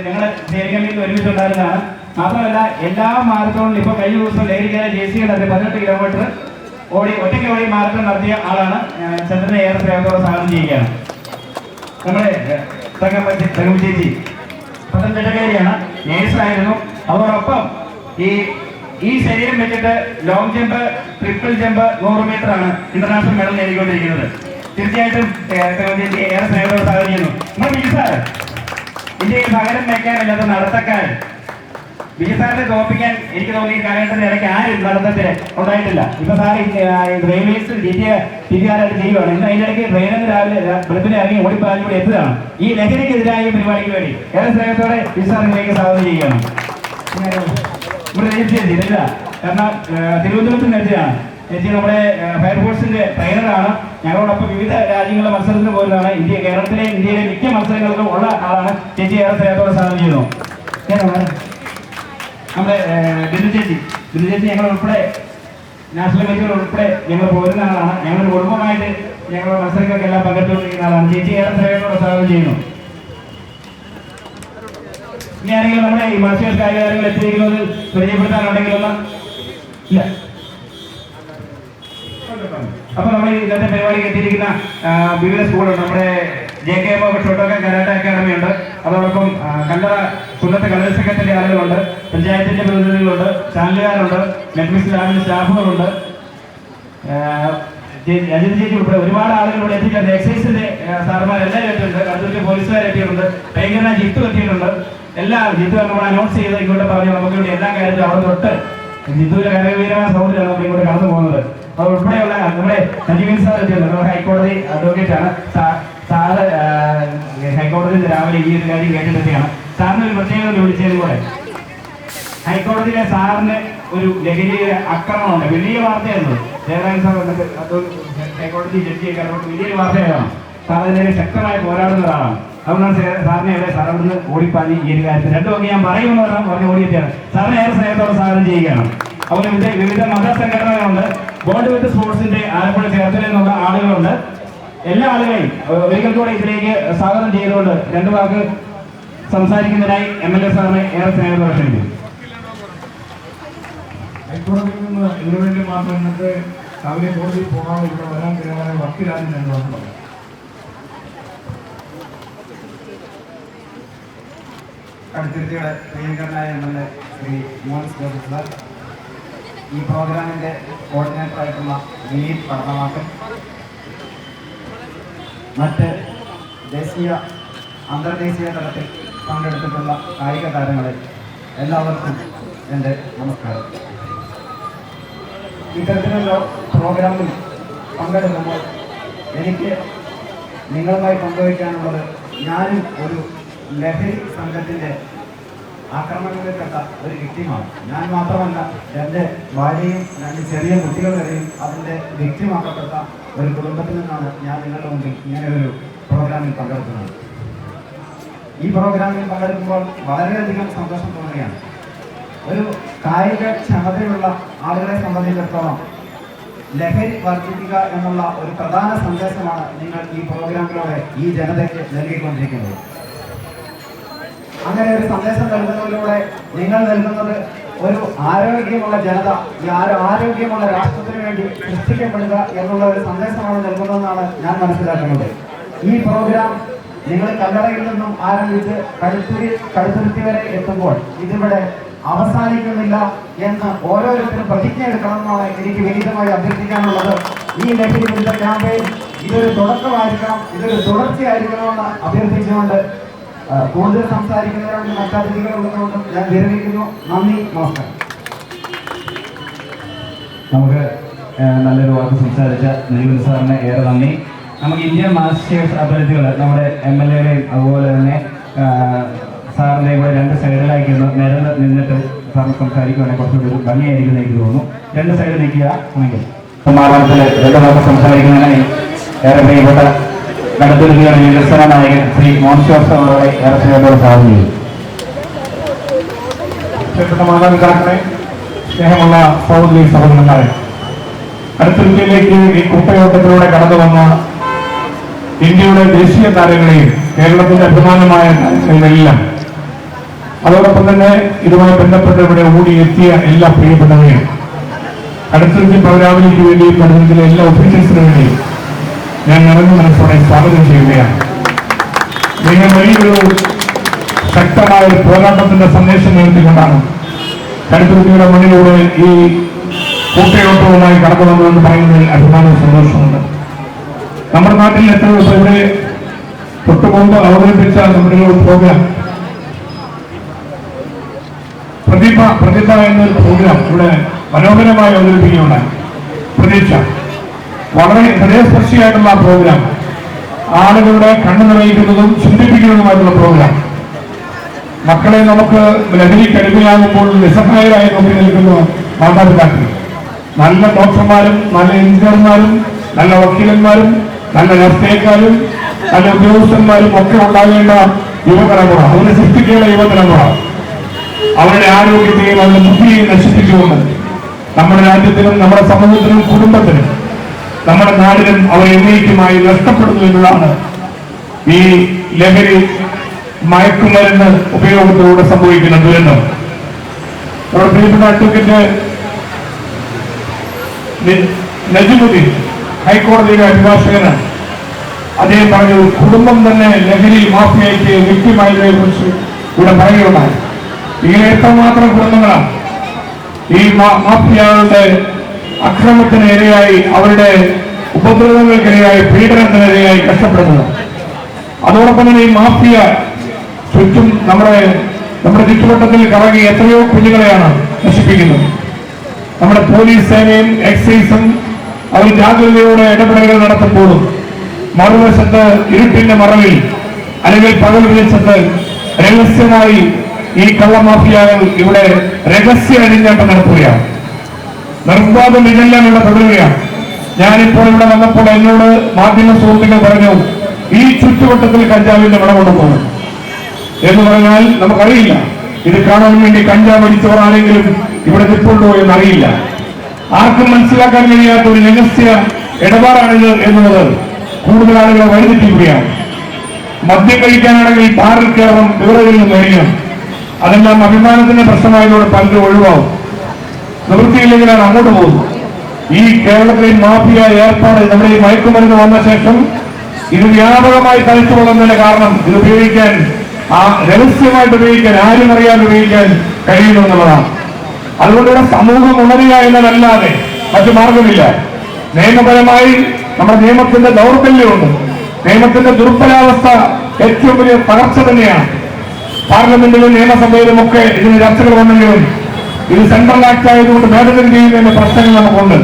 ഞങ്ങൾ ചേരികളിൽ ഒരുമിച്ചുണ്ടായിരുന്നതാണ്. മാത്രമല്ല എല്ലാ മാരത്തോണിലും ഇപ്പൊ കഴിഞ്ഞ ദിവസം ലേരിക്കാരെ JC 18 കിലോമീറ്റർ ഒറ്റയ്ക്ക് ഓടി മാരത്തോൺ നടത്തിയ ആളാണ്. ചന്ദ്രനെ ഏറെ സ്നേഹത്തോടെ സ്വാഗതം ചെയ്യുകയാണ്. നമ്മുടെ തങ്കമ്മ ചേച്ചി പത്തനംതിട്ടക്കാരിയാണ്, നേഴ്സായിരുന്നു. അതോടൊപ്പം ഈ ശരീരം വെച്ചിട്ട് long jump, triple jump 100 metre ആണ് ഇന്റർനാഷണൽ മെഡൽ നേടിക്കൊണ്ടിരിക്കുന്നത്. തീർച്ചയായിട്ടും ഏറെ സ്നേഹത്തോടെ സ്വാഗതം ചെയ്യുന്നു. നമ്മുടെ ബിജു സാർ, ഇന്ത്യയിൽ പകരം വയ്ക്കാനില്ലാത്ത നടത്തക്കാരൻ. ബിജു സാറിനെ തോൽപ്പിക്കാൻ എനിക്ക് തോന്നി ഈ കാലഘട്ടത്തിൽ ഇടയ്ക്ക് ആരും നടത്തത്തിന് ഉണ്ടായിട്ടില്ല. ഇപ്പൊ സാർ റെയിൽവേസ് DTR ചെയ്യുകയാണ്. ഇന്ന് അതിന്റെ ഇടയ്ക്ക് ട്രെയിനിൽ രാവിലെ വെളുപ്പിനെ ഇറങ്ങി ഓടിപ്പാലും കൂടി എത്തുകയാണ് ഈ ലഹരിക്കെതിരായ പരിപാടിക്ക് വേണ്ടി. ഏറെ സ്നേഹത്തോടെ ബിജു സാറിലേക്ക് സ്വാഗതം ചെയ്യുകയാണ്. ഇവിടെ ചേച്ചി ഇല്ല, കാരണം തിരുവനന്തപുരത്ത് ചേച്ചിയാണ്. ചേച്ചി നമ്മുടെ ഫയർഫോഴ്സിന്റെ ട്രെയിനറാണ്. ഞങ്ങളോടൊപ്പം വിവിധ രാജ്യങ്ങളിലെ മത്സരത്തിന് പോയതാണ്. കേരളത്തിലെ ഇന്ത്യയിലെ മിക്ക മത്സരങ്ങൾക്കും ഉള്ള ആളാണ്. ചേച്ചി ഏറെ സ്നേഹത്തോടെ സ്വാഗതം ചെയ്യുന്നു. നമ്മുടെ ബിന്ദു ചേച്ചി ഞങ്ങൾ ഉൾപ്പെടെ നാഷണൽ മീറ്റുകൾ ഉൾപ്പെടെ ഞങ്ങൾ പോരുന്ന ആളാണ്. ഞങ്ങളുടെ കുടുംബമായിട്ട് ഞങ്ങളുടെ മത്സരങ്ങൾക്കെല്ലാം പങ്കെടുത്തുകൊണ്ടിരിക്കുന്ന ആളാണ്. ചേച്ചി ഏറെ സ്നേഹത്തോടെ സ്വാഗതം ചെയ്യുന്നു. ഇനി ആരെങ്കിലും നമ്മുടെ ഈ മാസ്റ്റേഴ്സ് കായിക താരങ്ങൾ എത്തിയിരിക്കുന്നത് പരിചയപ്പെടുത്താനുണ്ടെങ്കിലൊന്നും ഇല്ല. അപ്പൊ നമ്മൾ ഇന്നത്തെ പരിപാടിക്ക് എത്തിയിരിക്കുന്ന വിവിധ സ്കൂളുണ്ട്. നമ്മുടെ JKM ഷോട്ടോക്ക കരാട്ടെ അക്കാദമി ഉണ്ട്. അതോടൊപ്പം കല്ലറ സുന്നത്തെ കളർ സെക്രട്ടറി ആളുകളുണ്ട്, പഞ്ചായത്തിന്റെ പ്രതിനിധികളുണ്ട്, ചാനലുകാരുണ്ട്, നെറ്റ്മിക്സ് ലാബിന്റെ സ്റ്റാഫുകളുണ്ട്, അജിത് ചേച്ചി ഉൾപ്പെടെ ഒരുപാട് ആളുകൾ ഇവിടെ എത്തിയിട്ടുണ്ട്. എക്സൈസിന്റെ സാറുമാരെല്ലാം എത്തിയിട്ടുണ്ട്. കടുത്തൂർ പോലീസുകാർ എത്തിയിട്ടുണ്ട്. ഭയങ്കര ജിത്തു എത്തിയിട്ടുണ്ട്. ജിത്തു നമ്മൾ അനൗൺസ് ചെയ്ത് ഇങ്ങോട്ട് പറഞ്ഞു നമുക്ക് ഇവിടെ എല്ലാ കാര്യത്തിലും അവിടെ തൊട്ട് ജിത്തുവിന്റെ കരവീരമായ സൗന്ദര്യമാണ് നമ്മൾ ഇങ്ങോട്ട് കടന്നു പോകുന്നത്. അത് ഉൾപ്പെടെയുള്ള നമ്മുടെ സജീവൻ സാർ എത്തിയിട്ടുണ്ട്. ഹൈക്കോടതി അഡ്വക്കേറ്റ് ആണ്. സാറ് ഹൈക്കോടതിയിൽ രാവിലെ ഈ ഒരു കാര്യം കേട്ടിട്ടൊക്കെയാണ്. സാറിന് ഒരു പ്രത്യേകത വിളിച്ചത് കൂടെ ഹൈക്കോടതിയിലെ സാറിന് ഒരു ലഹരിയുടെ ആക്രമണമുണ്ട്. വലിയ വാർത്തയായിരുന്നു. ജയരാജൻ സാർ ഹൈക്കോടതി ജഡ്ജിയൊക്കെ വലിയൊരു വാർത്തയാണ്. സാർ അതിനെതിരെ ശക്തമായി പോരാടുന്നതാണ്. അതുകൊണ്ടാണ് സാറിനെ ഇവിടെ സാറിന് ഓടിപ്പാഞ്ഞ് ഈ ഒരു കാര്യത്തിൽ രണ്ടുമൊക്കെ ഞാൻ പറയുമെന്ന് പറഞ്ഞ് ഓടിയെത്തിയാണ്. സാറിനെ ഏറെ സ്നേഹത്തോടെ സ്വാഗതം ചെയ്യുകയാണ്. അതുപോലെ വിവിധ മതസംഘടനകളുണ്ട്. ബോണ്ട് വിത്ത് സ്പോർട്സിന്റെ ആലപ്പുഴ ചേർത്തലയിൽ നിന്നുള്ള ആളുകളുണ്ട്. എല്ലാ ആളുകളെയും ഒരിക്കൽ കൂടെ ഇതിലേക്ക് സ്വാഗതം ചെയ്തുകൊണ്ട് 2 വാക്ക് സംസാരിക്കുന്നതിനായി MLA സാറിനെ ഏറെ സ്നേഹത്തോടെ ക്ഷണിക്കും. ഹൈക്കോടതിയിൽ നിന്ന് ഇതിനുവേണ്ടി മാത്രം ഇന്നത്തെ രാവിലെ കോടതിയിൽ പോകാതെ ഇവിടെ വരാൻ തീരുമാനം വക്കീലാദ്യം 2 വാക്ക് പറയാം. കടുത്തുരുത്തിയുടെ പ്രിയങ്കരനായ MLA Shri Mons Joseph sir, ഈ പ്രോഗ്രാമിൻ്റെ കോർഡിനേറ്ററായിട്ടുള്ള വിനീത് പടമാക്കൻ, മറ്റ് ദേശീയ അന്തർദേശീയ തലത്തിൽ പങ്കെടുത്തിട്ടുള്ള കായിക താരങ്ങളെ എല്ലാവർക്കും എൻ്റെ നമസ്കാരം. ഇത്തരത്തിലുള്ള പ്രോഗ്രാമിൽ പങ്കെടുക്കുമ്പോൾ എനിക്ക് നിങ്ങളുമായി പങ്കുവയ്ക്കാനുള്ളത്, ഞാനും ഒരു ലഹരി സംഘത്തിൻ്റെ ആക്രമണങ്ങളിൽപ്പെട്ട ഒരു വ്യക്തിമാണ്. ഞാൻ മാത്രമല്ല, എൻ്റെ ഭാര്യയും 2 ചെറിയ കുട്ടികൾ വരെയും അതിൻ്റെ വ്യക്തിമാക്കപ്പെട്ട ഒരു കുടുംബത്തിൽ നിന്നാണ് ഞാൻ നിങ്ങളുടെ മുമ്പിൽ ഇങ്ങനെ ഒരു പ്രോഗ്രാമിൽ പങ്കെടുക്കുന്നത്. ഈ പ്രോഗ്രാമിൽ പങ്കെടുക്കുമ്പോൾ വളരെയധികം സന്തോഷം തോന്നുകയാണ്. ഒരു കായിക ക്ഷമതയുള്ള ആളുകളെ സംബന്ധിച്ചിടത്തോളം ലഹരി വർദ്ധിപ്പിക്കുക എന്നുള്ള ഒരു പ്രധാന സന്ദേശമാണ് നിങ്ങൾ ഈ പ്രോഗ്രാമിലൂടെ ഈ ജനതയ്ക്ക് നൽകിക്കൊണ്ടിരിക്കുന്നത്. അങ്ങനെ ഒരു സന്ദേശം നൽകുന്നതിലൂടെ നിങ്ങൾ നൽകുന്നത് ഒരു ആരോഗ്യമുള്ള ജനത, ഈ ആരോഗ്യമുള്ള രാഷ്ട്രത്തിന് വേണ്ടി സൃഷ്ടിക്കപ്പെടുക എന്നുള്ള ഒരു സന്ദേശമാണ് നൽകുന്നതെന്നാണ് ഞാൻ മനസ്സിലാക്കുന്നത്. ഈ പ്രോഗ്രാം നിങ്ങൾ കല്ലറയിൽ നിന്നും ആരംഭിച്ച് കടുത്തുരുത്തി വരെ എത്തുമ്പോൾ ഇതിവിടെ അവസാനിക്കുന്നില്ല എന്ന് ഓരോരുത്തരും പ്രതിജ്ഞ എടുക്കണമെന്നാണ് എനിക്ക് വിനീതമായി അഭ്യർത്ഥിക്കാനുള്ളത്. ഈ ലഹരി വിരുദ്ധ ക്യാമ്പയിൻ ഇതൊരു തുടക്കമായിരിക്കണം, ഇതൊരു തുടർച്ചയായിരിക്കണമെന്ന് അഭ്യർത്ഥിച്ചുകൊണ്ട് കൂടുതൽ സംസാരിക്കുന്നവരോട് മറ്റതിഥികളുള്ളതുകൊണ്ടും ഞാൻ വിരമിക്കുന്നു. നന്ദി, നമസ്കാരം. നമുക്ക് നല്ലൊരു വാക്ക് സംസാരിച്ച നിലവിൽ സാറിന് ഏറെ നന്ദി. നമുക്ക് ഇന്ത്യൻ മാസ്റ്റേഴ്സ് അഭ്യർത്ഥികൾ നമ്മുടെ എംഎൽഎയുടെയും അതുപോലെ തന്നെ സാറിൻ്റെ ഇവിടെ 2 സൈഡിലാക്കി നിന്നിട്ട് സാറിന് സംസാരിക്കുകയാണെങ്കിൽ കുറച്ചുകൂടി ഒരു ഭംഗിയായിരിക്കും എനിക്ക് തോന്നുന്നു. 2 സൈഡ് നിൽക്കുക ആണെങ്കിൽ സമാപനത്തിൽ 2 വാക്ക് സംസാരിക്കുന്നതിനായി ഏറെ പ്രിയപ്പെട്ട കടുത്തുരുത്തിയുടെ വികസന നായകൻ ശ്രീ മോൻസ് ജോസഫ് അവരുടെ ഏറെ സ്നേഹത്തോട് സ്വാഗതം ചെയ്തു. പ്രിയപ്പെട്ട മാതാപിതാക്കളെ, സ്നേഹമുള്ള സഹോദരി സഹോദരന്മാരെ, കടുത്തുരുത്തിയിലേക്ക് ഈ കുട്ടയോട്ടത്തിലൂടെ കടന്നു വന്ന ഇന്ത്യയുടെ ദേശീയ താരങ്ങളെയും കേരളത്തിന്റെ അഭിമാനമായ താരങ്ങളെല്ലാം, അതോടൊപ്പം തന്നെ ഇതുമായി ബന്ധപ്പെട്ട് ഇവിടെ ഓടിയെത്തിയ എല്ലാ പ്രിയപ്പെട്ടവരെയും കടുത്തുരുത്തി പ്രോഗ്രാമിലേക്ക് വേണ്ടിയും കടുത്തുരുത്തിയിലെ എല്ലാ ഒഫീഷ്യൽസിനു വേണ്ടിയും ഞാൻ നിറഞ്ഞ മനസ്സോടെ സ്വാഗതം ചെയ്യുകയാണ്. നിങ്ങൾ വലിയൊരു ശക്തമായ ഒരു പോരാട്ടത്തിന്റെ സന്ദേശം ഉയർത്തിക്കൊണ്ടാണ് കടുത്തുരുത്തിയുടെ മണ്ണിലൂടെ ഈ കൂട്ടയോട്ടവുമായി കടന്നു വന്നതെന്ന് പറയുന്നതിൽ അഭിമാനവും സന്തോഷമുണ്ട്. നമ്മുടെ നാട്ടിൽ എത്രയോ ഇവിടെ തൊട്ടുമുമ്പ് അവതരിപ്പിച്ച നമ്മുടെ ഒരു പ്രോഗ്രാം പ്രതിഭ എന്നൊരു പ്രോഗ്രാം ഇവിടെ മനോഹരമായി അവതരിപ്പിക്കുകയുണ്ടായി. പ്രതീക്ഷ വളരെ ഹൃദയസ്പർശിയായിട്ടുള്ള പ്രോഗ്രാം, ആളുകളുടെ കണ്ണു നിറയിക്കുന്നതും ചിന്തിപ്പിക്കുന്നതുമായിട്ടുള്ള പ്രോഗ്രാം. മക്കളെ നമുക്ക് ലഹരിക്കടിമയാകുമ്പോൾ നിസ്സഹായരായി നോക്കി നിൽക്കുന്ന മാതാപിതാക്കൾ, നല്ല ഡോക്ടർമാരും നല്ല എഞ്ചിനീയർമാരും നല്ല വക്കീലന്മാരും നല്ല രാഷ്ട്രീയക്കാരും നല്ല ഉദ്യോഗസ്ഥന്മാരും ഒക്കെ ഉണ്ടാകേണ്ട യുവതലമുറ, അതിനെ സൃഷ്ടിക്കേണ്ട യുവതലമുറ അവരുടെ ആരോഗ്യത്തെയും അവരുടെ ബുദ്ധിയെയും നശിപ്പിച്ചുകൊണ്ട് നമ്മുടെ രാജ്യത്തിനും നമ്മുടെ സമൂഹത്തിനും കുടുംബത്തിനും നമ്മുടെ നാടിനും അവർ എന്നേക്കുമായി നഷ്ടപ്പെടുന്നു എന്നതാണ് ഈ ലഹരി മയക്കുമരുന്ന് ഉപയോഗത്തിലൂടെ സംഭവിക്കുന്ന ദുരന്തം. നമ്മുടെ പ്രിയപ്പെട്ട അഡ്വക്കേറ്റ് നജിമുദ്ദീൻ ഹൈക്കോടതിയുടെ അഭിഭാഷകനാണ്. അദ്ദേഹം പറഞ്ഞു, കുടുംബം തന്നെ ലഹരി മാഫിയയ്ക്ക് വ്യക്തിമായതിനെ കുറിച്ച് ഇവിടെ പറയുകയുണ്ടായി. ഇങ്ങനെ എത്രമാത്രം കുടുംബങ്ങളാണ് ഈ മാഫിയകളുടെ അക്രമത്തിനിരയായി, അവരുടെ ഉപദ്രവങ്ങൾക്കിരയായി, പീഡനത്തിനിരയായി കഷ്ടപ്പെടുന്നത്. അതോടൊപ്പം തന്നെ ഈ മാഫിയ ചുറ്റും നമ്മുടെ ചുറ്റുവട്ടത്തിൽ കറങ്ങി എത്രയോ കുഞ്ഞുങ്ങളെയാണ് നശിപ്പിക്കുന്നത്. നമ്മുടെ പോലീസ് സേനയും എക്സൈസും അവർ ജാഗ്രതയോടെ ഇടപെടലുകൾ നടത്തുമ്പോഴും മറുവശത്ത് ഇരുട്ടിന്റെ മറവിൽ അല്ലെങ്കിൽ പകൽ വെളിച്ചത്ത് രഹസ്യമായി ഈ കള്ളമാഫിയകൾ ഇവിടെ രഹസ്യ അഴിഞ്ഞാട്ടം നടത്തുകയാണ്. നിർബാധം ഇതെല്ലാം ഇവിടെ തുടരുകയാണ്. ഞാനിപ്പോൾ ഇവിടെ വന്നപ്പോൾ എന്നോട് മാധ്യമ സുഹൃത്തുക്കൾ പറഞ്ഞു, ഈ ചുറ്റുവട്ടത്തിൽ കഞ്ചാവിന്റെ മണമുണ്ട് പോകും എന്ന് പറഞ്ഞാൽ നമുക്കറിയില്ല. ഇത് കാണാൻ വേണ്ടി കഞ്ചാവ് അടിച്ചവർ ആരെങ്കിലും ഇവിടെ നിൽപ്പുണ്ടോ എന്നറിയില്ല. ആർക്കും മനസ്സിലാക്കാൻ കഴിയാത്ത ഒരു രഹസ്യ ഇടപാടാണിത് എന്നുള്ളത് കൂടുതൽ ആളുകളെ വഴിതെറ്റിക്കുകയാണ്. മദ്യം കഴിക്കാനാണെങ്കിൽ ബാറിൽ കയറണം, ഇവരതിൽ നിന്ന് കഴിയണം. അതെല്ലാം അഭിമാനത്തിന്റെ പ്രശ്നമായതോടെ പലരും ഒഴിവാകും. നിവൃത്തിയില്ലെങ്കിലാണ് അങ്ങോട്ട് പോകുന്നത്. ഈ കേരളത്തിലെ മാഫിയ ഏർപ്പാട് നമ്മുടെ ഈ മയക്കുമരുന്ന് വന്ന ശേഷം ഇത് വ്യാപകമായി തളിച്ചു വളർന്നതിന്റെ കാരണം ഇത് ഉപയോഗിക്കാൻ ആ രഹസ്യമായിട്ട് ഉപയോഗിക്കാൻ, ആരും അറിയാതെ ഉപയോഗിക്കാൻ കഴിയുന്നു എന്നുള്ളതാണ്. അതുകൊണ്ട് ഇവിടെ സമൂഹം ഉണരുക എന്നതല്ലാതെ മറ്റു മാർഗമില്ല. നിയമപരമായി നമ്മുടെ നിയമത്തിന്റെ ദൗർബല്യമുണ്ട്. നിയമത്തിന്റെ ദുർബലാവസ്ഥ ഏറ്റവും വലിയ തകർച്ച തന്നെയാണ്. പാർലമെന്റിലും നിയമസഭയിലുമൊക്കെ ഇതിന് ചർച്ചകൾ വന്നെങ്കിലും ഇത് സെൻട്രൽ ആക്ട് ആയതുകൊണ്ട് ഭേദഗതി ചെയ്യുന്നതിന്റെ പ്രശ്നങ്ങൾ നമുക്കുണ്ട്.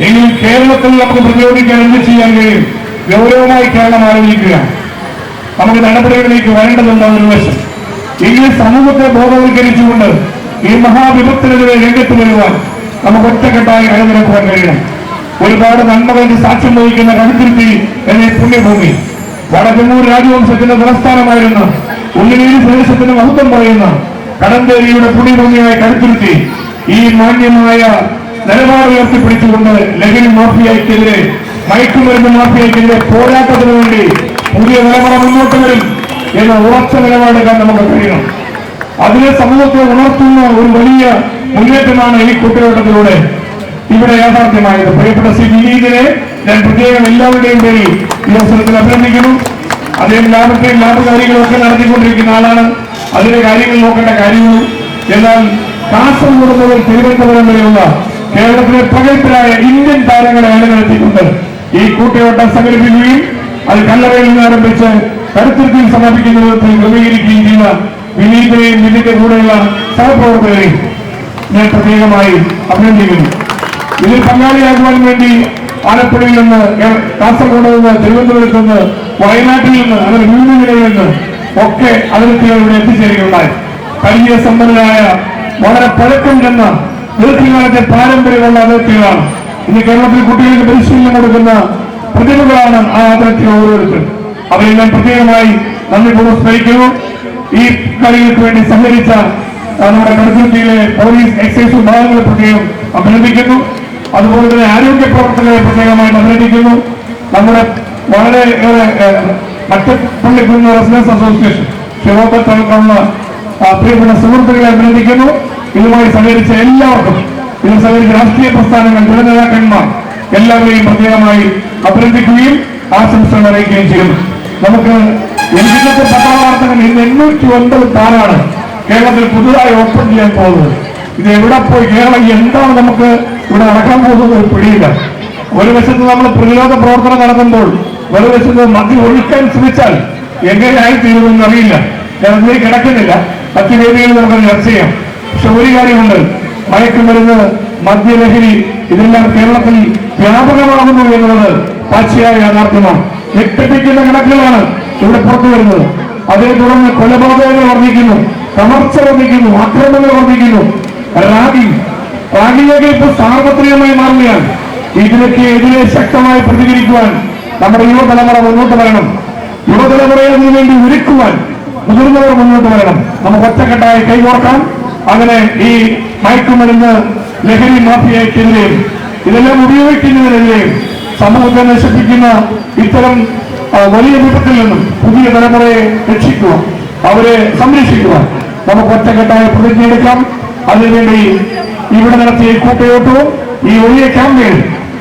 എങ്കിലും കേരളത്തിൽ നമുക്ക് പ്രതിരോധിക്കാൻ എന്ത് ചെയ്യാൻ കഴിയും? ഗൗരവമായി കേരളം ആലോചിക്കുകയാണ്. നമുക്ക് നടപടികളിലേക്ക് വരേണ്ടതുണ്ടെന്നൊരു വശം. എങ്കിലും സമൂഹത്തെ ബോധവൽക്കരിച്ചുകൊണ്ട് ഈ മഹാവിപത്തിനെതിരെ രംഗത്ത് വരുവാൻ നമുക്ക് ഒറ്റക്കെട്ടായി അണിനിരക്കുവാൻ കഴിയണം. ഒരുപാട് നന്മകൾക്ക് സാക്ഷ്യം വഹിക്കുന്ന കടുത്തുരുത്തി എന്ന പുണ്യഭൂമി, വടകന്നൂർ രാജവംശത്തിന്റെ തലസ്ഥാനമായിരുന്ന ഉള്ളിനീര് പ്രദേശത്തിന് മഹത്വം പറയുന്ന കടന്തേരിയുടെ പുണ്യഭൂമിയായ കടുത്തുരുത്തി ഈ മാന്യമായ നിലപാട് ഉയർത്തിപ്പിടിച്ചുകൊണ്ട് ലഹരി മാഫിയക്കെതിരെ, മയക്കുമരുന്ന് മാഫിയക്കെതിരെ പോരാട്ടത്തിന് വേണ്ടി പുതിയ തലമുറ മുന്നോട്ട് വരും എന്ന ഉറച്ച നിലപാടെടുക്കാൻ നമുക്ക് കഴിയണം. അതിനെ സമൂഹത്തെ ഉണർത്തുന്ന ഒരു വലിയ മുന്നേറ്റമാണ് ഈ കൂട്ടുകെട്ടത്തിലൂടെ ഇവിടെ യാഥാർത്ഥ്യമായത്. പ്രിയപ്പെട്ട ശ്രീ വിനീതിനെ ഞാൻ പ്രത്യേകം എല്ലാവരുടെയും പേരിൽ ഈ അവസരത്തിൽ അഭിനന്ദിക്കുന്നു. അദ്ദേഹം ലാഭത്തെയും ലാഭകാര്യങ്ങളും ഒക്കെ നടത്തിക്കൊണ്ടിരിക്കുന്ന ആളാണ്. അതിന്റെ കാര്യങ്ങൾ നോക്കേണ്ട കാര്യങ്ങളും. എന്നാൽ കാസർഗോഡ് മുതൽ തിരുവനന്തപുരം വരെയുള്ള കേരളത്തിലെ പ്രഗത്ഭരായ ഇന്ത്യൻ താരങ്ങളെ അണിനിരത്തിക്കൊണ്ട് ഈ കൂട്ടുകെട്ടം സംഘടിപ്പിക്കുകയും അത് കല്ലറയിൽ നിന്ന് ആരംഭിച്ച് കടുത്തുരുത്തിയിൽ സമാപിക്കുന്ന വിധത്തിൽ ക്രമീകരിക്കുകയും ചെയ്യുന്ന വിനീതിനെയും ഇതിന്റെ കൂടെയുള്ള സഹപ്രവർത്തകരെയും ഞാൻ പ്രത്യേകമായി അഭിനന്ദിക്കുന്നു. ഇതിൽ പങ്കാളിയാകുവാൻ വേണ്ടി ആലപ്പുഴയിൽ നിന്ന്, കാസർഗോഡ് നിന്ന്, തിരുവനന്തപുരത്ത് നിന്ന്, വയനാട്ടിൽ നിന്ന്, അങ്ങനെ വിവിധ ജില്ലകളിൽ നിന്ന് ഒക്കെ അതിർത്തികൾ ഇവിടെ എത്തിച്ചേരുകയുണ്ടായി. പരിചയസമ്പന്നരായ, വളരെ പഴക്കം ചെന്ന, ദീർഘകാലത്തെ പാരമ്പര്യമുള്ള അതിർത്തികളാണ്. ഇന്ന് കേരളത്തിൽ കുട്ടികൾക്ക് പരിശീലനം കൊടുക്കുന്ന പ്രതിഭകളാണ് ആ അതിർത്തികൾ ഓരോരുത്തരും. അവരെ ഞാൻ പ്രത്യേകമായി നന്ദിപൂർവ്വം സ്മരിക്കുന്നു. ഈ കാര്യങ്ങൾക്ക് വേണ്ടി സഹകരിച്ച നമ്മുടെ കടുത്തുരുത്തിയിലെ പോലീസ് എക്സൈസ് വിഭാഗങ്ങളെ പ്രത്യേകം അഭിനന്ദിക്കുന്നു. അതുപോലെ തന്നെ ആരോഗ്യ പ്രവർത്തകരെ പ്രത്യേകമായിട്ട് അഭിനന്ദിക്കുന്നു. നമ്മുടെ വളരെ മറ്റപ്പള്ളിക്കുന്ന് റെസിഡൻസ് അസോസിയേഷൻ ശിവോത്തടക്കമുള്ള പ്രിയപ്പെട്ട സുഹൃത്തുക്കളെ അഭിനന്ദിക്കുന്നു. ഇതുമായി സഹകരിച്ച എല്ലാവർക്കും, ഇതിൽ സഹകരിച്ച രാഷ്ട്രീയ പ്രസ്ഥാനങ്ങൾ, ജനനേതാക്കന്മാർ എല്ലാവരെയും പ്രത്യേകമായി അഭിനന്ദിക്കുകയും ആശംസകൾ അറിയിക്കുകയും ചെയ്യുന്നു. നമുക്ക് ഇന്നത്തെ പത്രവാർത്തകൾ ഇന്ന് 809 താരാണ് കേരളത്തിൽ പുതുതായി ഓപ്പൺ ചെയ്യാൻ പോകുന്നത്. ഇത് എവിടെ പോയി, കേരളം എന്താണ് നമുക്ക് ഇവിടെ നടക്കാൻ പോകുന്നത് ഒരു പിടിയില്ല. ഒരു വശത്ത് നമ്മൾ പ്രതിരോധ പ്രവർത്തനം നടത്തുമ്പോൾ മറുവശത്ത് മദ്യം ഒഴിക്കാൻ ശ്രമിച്ചാൽ എങ്ങനെയായി തീരുമെന്ന് അറിയില്ല. അതിലേക്ക് കിടക്കുന്നില്ല, മറ്റു വേദികളിൽ നമുക്ക് ചർച്ച ചെയ്യാം. പക്ഷെ ഒരു കാര്യമുണ്ട്, മയക്കുമരുന്ന്, മദ്യലഹരി ഇതെല്ലാം കേരളത്തിൽ വ്യാപകമാകുന്നു എന്നുള്ളത് പാച്ചയായ യാഥാർത്ഥ്യമാണ്. ഞെട്ടിപ്പിക്കുന്ന കണക്കുകളാണ് ഇവിടെ പുറത്തു വരുന്നത്. അതേ തുടർന്ന് കൊലപാതകങ്ങൾ വർദ്ധിക്കുന്നു, കമർച്ച വർദ്ധിക്കുന്നു, ആക്രമണങ്ങൾ വർദ്ധിക്കുന്നു, റാഗിലേക്ക് ഇപ്പോൾ സാർവത്രികമായി മാറുകയാണ്. ഇതിനൊക്കെ എതിരെ ശക്തമായി പ്രതികരിക്കുവാൻ നമ്മുടെ യുവതലമുറ മുന്നോട്ട് വരണം. യുവതലമുറയെ അതിനുവേണ്ടി ഒരുക്കുവാൻ മുതിർന്നവർ മുന്നോട്ട് വരണം. നമുക്ക് ഒറ്റക്കെട്ടായി കൈകോർക്കാം. അങ്ങനെ ഈ മയക്കുമരുന്ന്, ലഹരി മാഫിയക്കെതിരെയും ഇതെല്ലാം ഉപയോഗിക്കുന്നതിനെതിരെയും സമൂഹത്തെ നശിപ്പിക്കുന്ന ഇത്തരം വലിയ വിപത്തിൽ നിന്നും പുതിയ തലമുറയെ രക്ഷിക്കുക, അവരെ സംരക്ഷിക്കുക. നമുക്ക് ഒറ്റക്കെട്ടായ പ്രതിജ്ഞയെടുക്കാം. അതിനുവേണ്ടി ഇവിടെ നടത്തിയ കൂട്ടയോട്ടവും ഈ വലിയ ക്യാമ്പയിൻ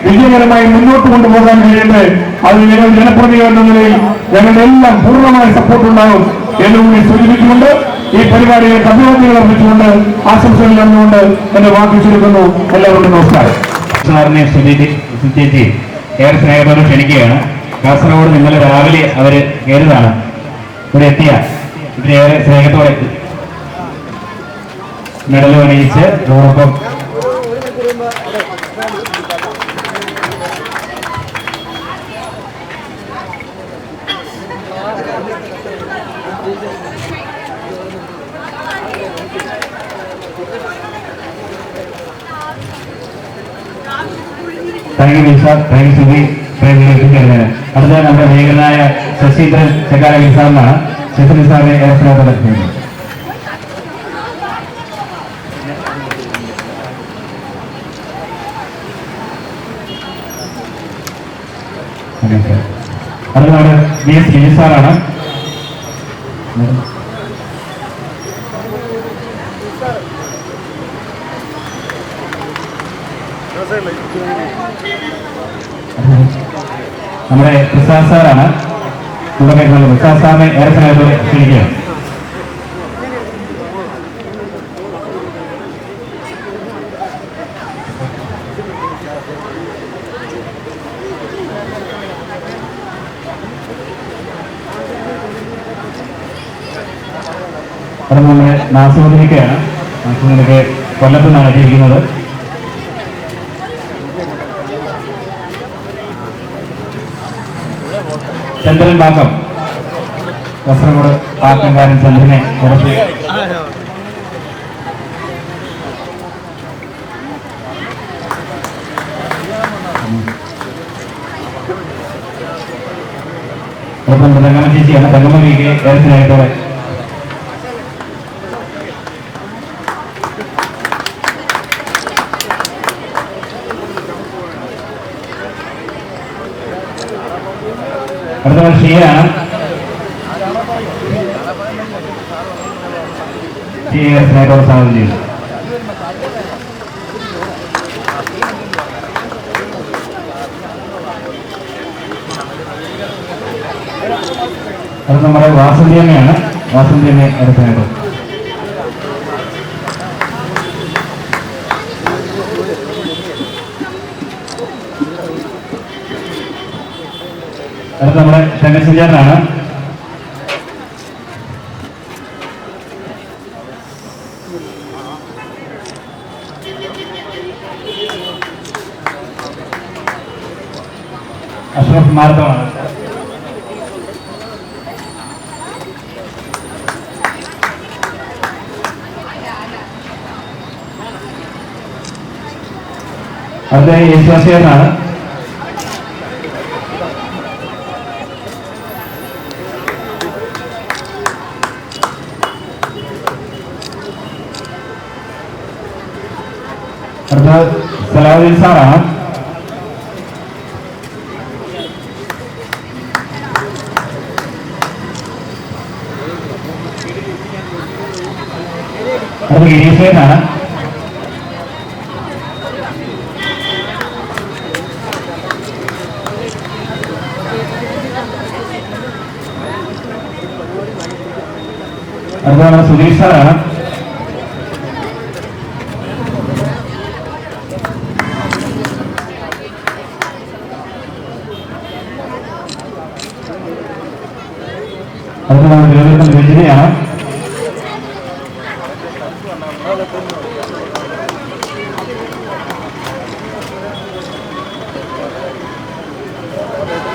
വിജയകരമായി മുന്നോട്ട് കൊണ്ടുപോകാൻ കഴിയട്ടെ. അതിന് ഞങ്ങൾ ജനപ്രതിനിധികൾ എന്ന നിലയിൽ ഞങ്ങളുടെ എല്ലാം പൂർണ്ണമായ സപ്പോർട്ട് ഉണ്ടാകും എന്നുകൂടി സൂചിപ്പിച്ചുകൊണ്ട് ഈ പരിപാടികൾക്ക് അഭിവാദ്യങ്ങൾ അർപ്പിച്ചുകൊണ്ട് ആശംസകൾ നൽകുകൊണ്ട് എന്റെ വാക്ക് ചുരുക്കുന്നു. എല്ലാവർക്കും നമസ്കാരം. സാറിനെ സുചേച്ചി ഏറെ സ്നേഹത്തോടെ ക്ഷണിക്കുകയാണ്. കാസർഗോഡ് ഇന്നലെ രാവിലെ അവര് കയറിയതാണ്, ഇവിടെ എത്തിയ ഇവരേറെ സ്നേഹത്തോടെ മെഡൽ അണിയിച്ച് അതോടൊപ്പം thank you Nisar, thank you Subi. അടുത്ത നമ്മുടെ ഭീകരനായ ശശീന്ദ്രൻ ചെക്കാല നിസാറിനാണ്. ശശി നിസാറിനെ ഏറെ സ്നേഹത്തോടെ ക്ഷണിക്കുന്നു. അടുത്ത നമ്മുടെ VS നിസാറാണ്. നമ്മുടെ പ്രസാദ് സാറാണ്. പ്രസാദ് സാറിനെ ഏറെ സ്നേഹത്തോടെ ക്ഷണിക്കുക. അവിടെ നമ്മുടെ നാസുദിനിക്കയാണ്. നാസുദിനിക്ക് കൊല്ലത്ത് നിന്നാണ് എത്തിയിരിക്കുന്നത്. ചന്ദ്രൻ പാക്കം കാസർഗോഡ് പാക്കംകാരൻ ചന്ദ്രനെ കുറച്ച് തങ്കമ്മ ചേച്ചിയാണ്. തങ്കമ്മ വീക്ക് ഏറെത്തിനായിട്ടോടെ അടുത്ത ഷിയാണ്. ഷിയേറെത്തിനായിട്ടോടെ സ്വാഗതം ചെയ്യുന്നു. അത് നമ്മുടെ വാസന്തിയമ്മയാണ്. വാസന്തിയമ്മയെ അടുത്തായിട്ട് അടുത്ത നമ്മുടെ രംഗസഞ്ചാരനാണ്. അഷ്റഫ് മാരത്തോണാണ്. അടുത്ത യേശുവാസിയാണ്. അടുത്ത സലാഹുദ്ദീൻ സാറാണ്. അടുത്ത ഗിരീഷേനാണ്. അടുത്ത സുധീഷ് സാറാണ്. അടുത്ത നമ്മുടെ തിരുവനന്തപുരം രഞ്ജിനിയാണ്.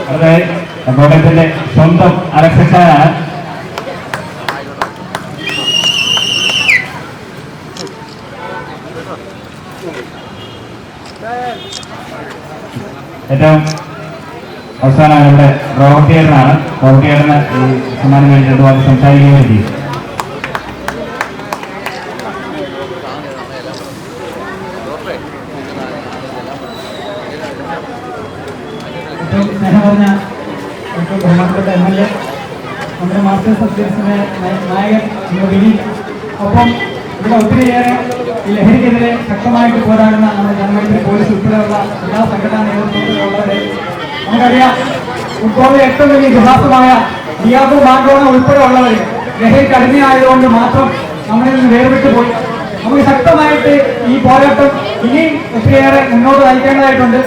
അടുത്ത കോട്ടയത്തിന്റെ സ്വന്തം അലക്സാണ്. ഏറ്റവും അവസാനം ഇവിടെ റോബർട്ട് ചേട്ടനാണ്. റോബർട്ട് ചേട്ടന് ഈ സമ്മാനം കഴിഞ്ഞിട്ട് അത് സംസാരിക്കുകയും ചെയ്യും. ഏറ്റവും സ്നേഹം പറഞ്ഞ ഏറ്റവും ബഹുമാനപ്പെട്ട MLA നമ്മുടെ മാസ്റ്റേഴ്സ് അത്ലറ്റിക്സിന്റെ നായകൻ വിനി, ഒപ്പം ഇവിടെ ഒത്തിരിയേറെ ഈ ലഹരിക്കെതിരെ ശക്തമായിട്ട് പോരാടുന്ന നമ്മുടെ ജനമൈത്രി പോലീസ് ഉൾപ്പെടെയുള്ള എല്ലാ സംഘടനാ നേതൃത്വത്തിലുള്ളവരെ നമുക്കറിയാം. ഫുട്ബോളിലെ ഏറ്റവും വലിയ ഇതിഹാസമായ ഡിയാഗോ മാർഡോണ ഉൾപ്പെടെയുള്ളവർ ലഹരിക്ക് അടിമയായതുകൊണ്ട് മാത്രം നമ്മളിൽ നിന്ന് വേർവിട്ടു പോയി. നമുക്ക് ശക്തമായിട്ട് ഈ പോരാട്ടം ഇനിയും ഒത്തിരിയേറെ മുന്നോട്ട് നയിക്കേണ്ടതായിട്ടുണ്ട്.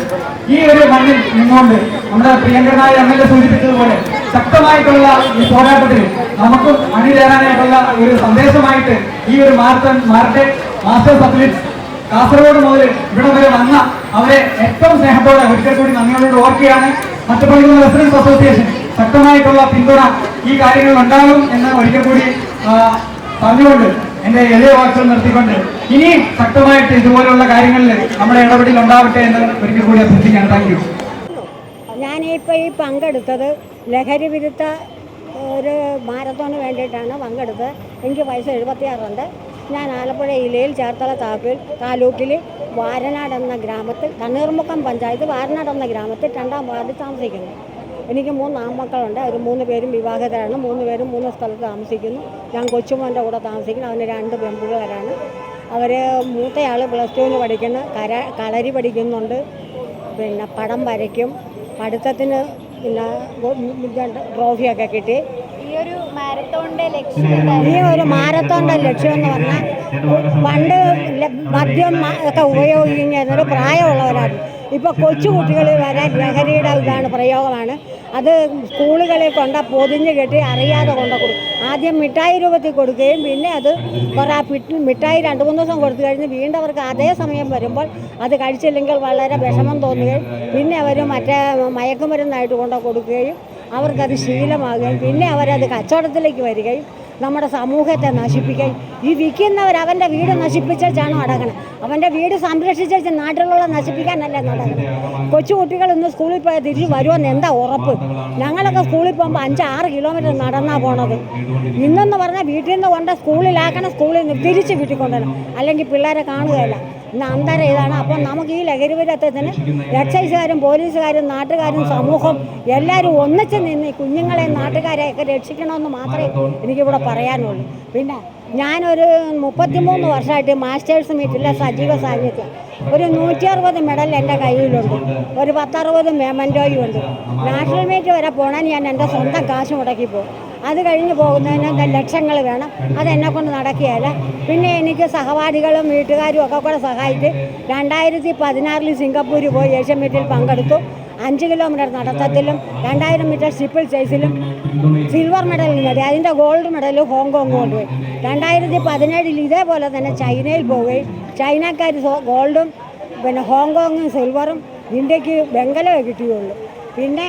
ഈ ഒരു മണ്ണിൽ നിന്നുകൊണ്ട് നമ്മുടെ പ്രിയങ്കരനായ MLA സൂചിപ്പിച്ചതുപോലെ ശക്തമായിട്ടുള്ള ഈ പോരാട്ടത്തിൽ നമുക്കും അണിചേരാനായിട്ടുള്ള ഒരു സന്ദേശമായിട്ട് ഈ ഒരു മാരത്തൺ മാസ്റ്റേഴ്സ് അത്ലറ്റ്സ് കാസർഗോഡ് മുതൽ ഇവിടെ വരെ വന്ന അവരെ ഏറ്റവും സ്നേഹത്തോടെ ഒരിക്കൽ കൂടി നന്ദിയോട് ഓർക്കുകയാണ്. മറ്റപ്പള്ളിക്കുന്ന റെസിഡൻസ് അസോസിയേഷൻ ശക്തമായിട്ടുള്ള പിന്തുണ ഈ കാര്യങ്ങളിൽ ഉണ്ടാകും എന്ന് ഒരിക്കൽ കൂടി പറഞ്ഞുകൊണ്ട് എന്റെ എളിയ വാക്കുകൾ നിർത്തിക്കൊണ്ട് ഇനിയും ശക്തമായിട്ട് ഇതുപോലുള്ള കാര്യങ്ങളിൽ നമ്മുടെ ഇടപെടൽ ഉണ്ടാവട്ടെ എന്ന് ഒരിക്കൽ കൂടി അഭ്യർത്ഥിക്കുകയാണ്. Thank you. ഞാനിപ്പോൾ ഈ പങ്കെടുത്തത് ലഹരി വിരുദ്ധ ഒരു മാരത്തോണിന് വേണ്ടിയിട്ടാണ് പങ്കെടുത്തത്. എനിക്ക് വയസ്സ് 76 ഞാൻ ആലപ്പുഴ ജില്ലയിൽ ചേർത്തല താലൂക്കിൽ വാരനാട് എന്ന ഗ്രാമത്തിൽ തണ്ണീർമുക്കം പഞ്ചായത്ത് വാരനാട് എന്ന ഗ്രാമത്തിൽ 2ാം വാർഡിൽ താമസിക്കുന്നു. എനിക്ക് 3 ആൺമക്കളുണ്ട്. അവർ 3 പേരും വിവാഹിതരാണ്. 3 പേരും 3 സ്ഥലത്ത് താമസിക്കുന്നു. ഞാൻ കൊച്ചുമോൻ്റെ കൂടെ താമസിക്കുന്നു. അവന് 2 പെൺപിള്ളേരാണ്. അവർ മൂത്തയാൾ +2 പഠിക്കുന്നു. കളരി പഠിക്കുന്നുണ്ട്. പിന്നെ പടം വരയ്ക്കും. പഠിത്തത്തിന് പിന്നെ ട്രോഫിയൊക്കെ കിട്ടി. ഈ ഒരു മാരത്തോണിൻ്റെ ലക്ഷ്യം എന്ന് പറഞ്ഞാൽ പണ്ട് മദ്യം ഒക്കെ ഉപയോഗിക്കുന്നൊരു പ്രായമുള്ളവരാണ്. ഇപ്പോൾ കൊച്ചുകുട്ടികൾ വരെ ലഹരിയുടെ ഇതാണ് പ്രയോഗമാണ്. അത് സ്കൂളുകളിൽ പൊതിഞ്ഞ് കെട്ടി അറിയാതെ കൊടുക്കും. ആദ്യം മിഠായി രൂപത്തിൽ കൊടുക്കുകയും പിന്നെ അത് മിഠായി 2-3 ദിവസം കൊടുത്തു കഴിഞ്ഞ് വീണ്ടും അവർക്ക് അതേ സമയം വരുമ്പോൾ അത് കഴിച്ചില്ലെങ്കിൽ വളരെ വിഷമം തോന്നുകയും പിന്നെ അവർ മറ്റേ മയക്കുമരുന്നായിട്ട് കൊടുക്കുകയും അവർക്കത് ശീലമാകുകയും പിന്നെ അവരത് കച്ചവടത്തിലേക്ക് വരികയും നമ്മുടെ സമൂഹത്തെ നശിപ്പിക്കുകയും ഈ വിൽക്കുന്നവർ അവൻ്റെ വീട് നശിപ്പിച്ചാണ് അടക്കണം. അവൻ്റെ വീട് സംരക്ഷിച്ച് നാട്ടിലുള്ള നശിപ്പിക്കാനല്ല നടക്കണം. കൊച്ചു കുട്ടികൾ ഇന്ന് സ്കൂളിൽ പോയാൽ തിരിച്ച് വരുമെന്ന് എന്താ ഉറപ്പ്? ഞങ്ങളൊക്കെ സ്കൂളിൽ പോകുമ്പോൾ 5-6 കിലോമീറ്റർ നടന്നാണ് പോണത്. ഇന്നെന്ന് പറഞ്ഞാൽ വീട്ടിൽ നിന്ന് കൊണ്ട് സ്കൂളിലാക്കണം, സ്കൂളിൽ നിന്ന് തിരിച്ച് വീട്ടിൽ കൊണ്ടുവരണം, അല്ലെങ്കിൽ പിള്ളേരെ കാണുകയില്ല. ഇന്ന് അന്തരം ഇതാണ്. അപ്പം നമുക്ക് ഈ ലഹരി വിരുദ്ധത്തിന് എക്സൈസുകാരും പോലീസുകാരും നാട്ടുകാരും സമൂഹം എല്ലാവരും ഒന്നിച്ച് നിന്ന് കുഞ്ഞുങ്ങളെ നാട്ടുകാരെയൊക്കെ രക്ഷിക്കണമെന്ന് മാത്രമേ എനിക്കിവിടെ പറയാനുള്ളൂ. പിന്നെ ഞാനൊരു 33 വർഷമായിട്ട് മാസ്റ്റേഴ്സ് മീറ്റിലെ സജീവ സാന്നിധ്യം. ഒരു 160 മെഡൽ എൻ്റെ കയ്യിലുണ്ട്, ഒരു 10-60 മെമൻറ്റോയും ഉണ്ട്. നാഷണൽ മീറ്റ് വരെ പോകണം ഞാൻ എൻ്റെ സ്വന്തം കാശ് മുടക്കി പോകും. അത് കഴിഞ്ഞ് പോകുന്നതിന് ലക്ഷങ്ങൾ വേണം, അതെന്നെ കൊണ്ട് നടക്കുകയല്ല. പിന്നെ എനിക്ക് സഹപാഠികളും വീട്ടുകാരും ഒക്കെ കൂടെ സഹായിച്ച് 2016 സിംഗപ്പൂർ പോയി ഏഷ്യൻ മീറ്റിൽ പങ്കെടുത്തു. 5 കിലോമീറ്റർ നടത്തത്തിലും 2000 മീറ്റർ സ്റ്റിപ്പിൾ ചേസിലും സിൽവർ മെഡൽ നേടി. അതിൻ്റെ ഗോൾഡ് മെഡൽ ഹോങ്കോങ് കൊണ്ടുപോയി. 2017 ഇതേപോലെ തന്നെ ചൈനയിൽ പോവുകയും ചൈനക്കാർ ഗോൾഡും പിന്നെ ഹോങ്കോങ്ങും സിൽവറും ഇന്ത്യക്ക് വെങ്കലമേ കിട്ടിയുള്ളൂ. പിന്നെ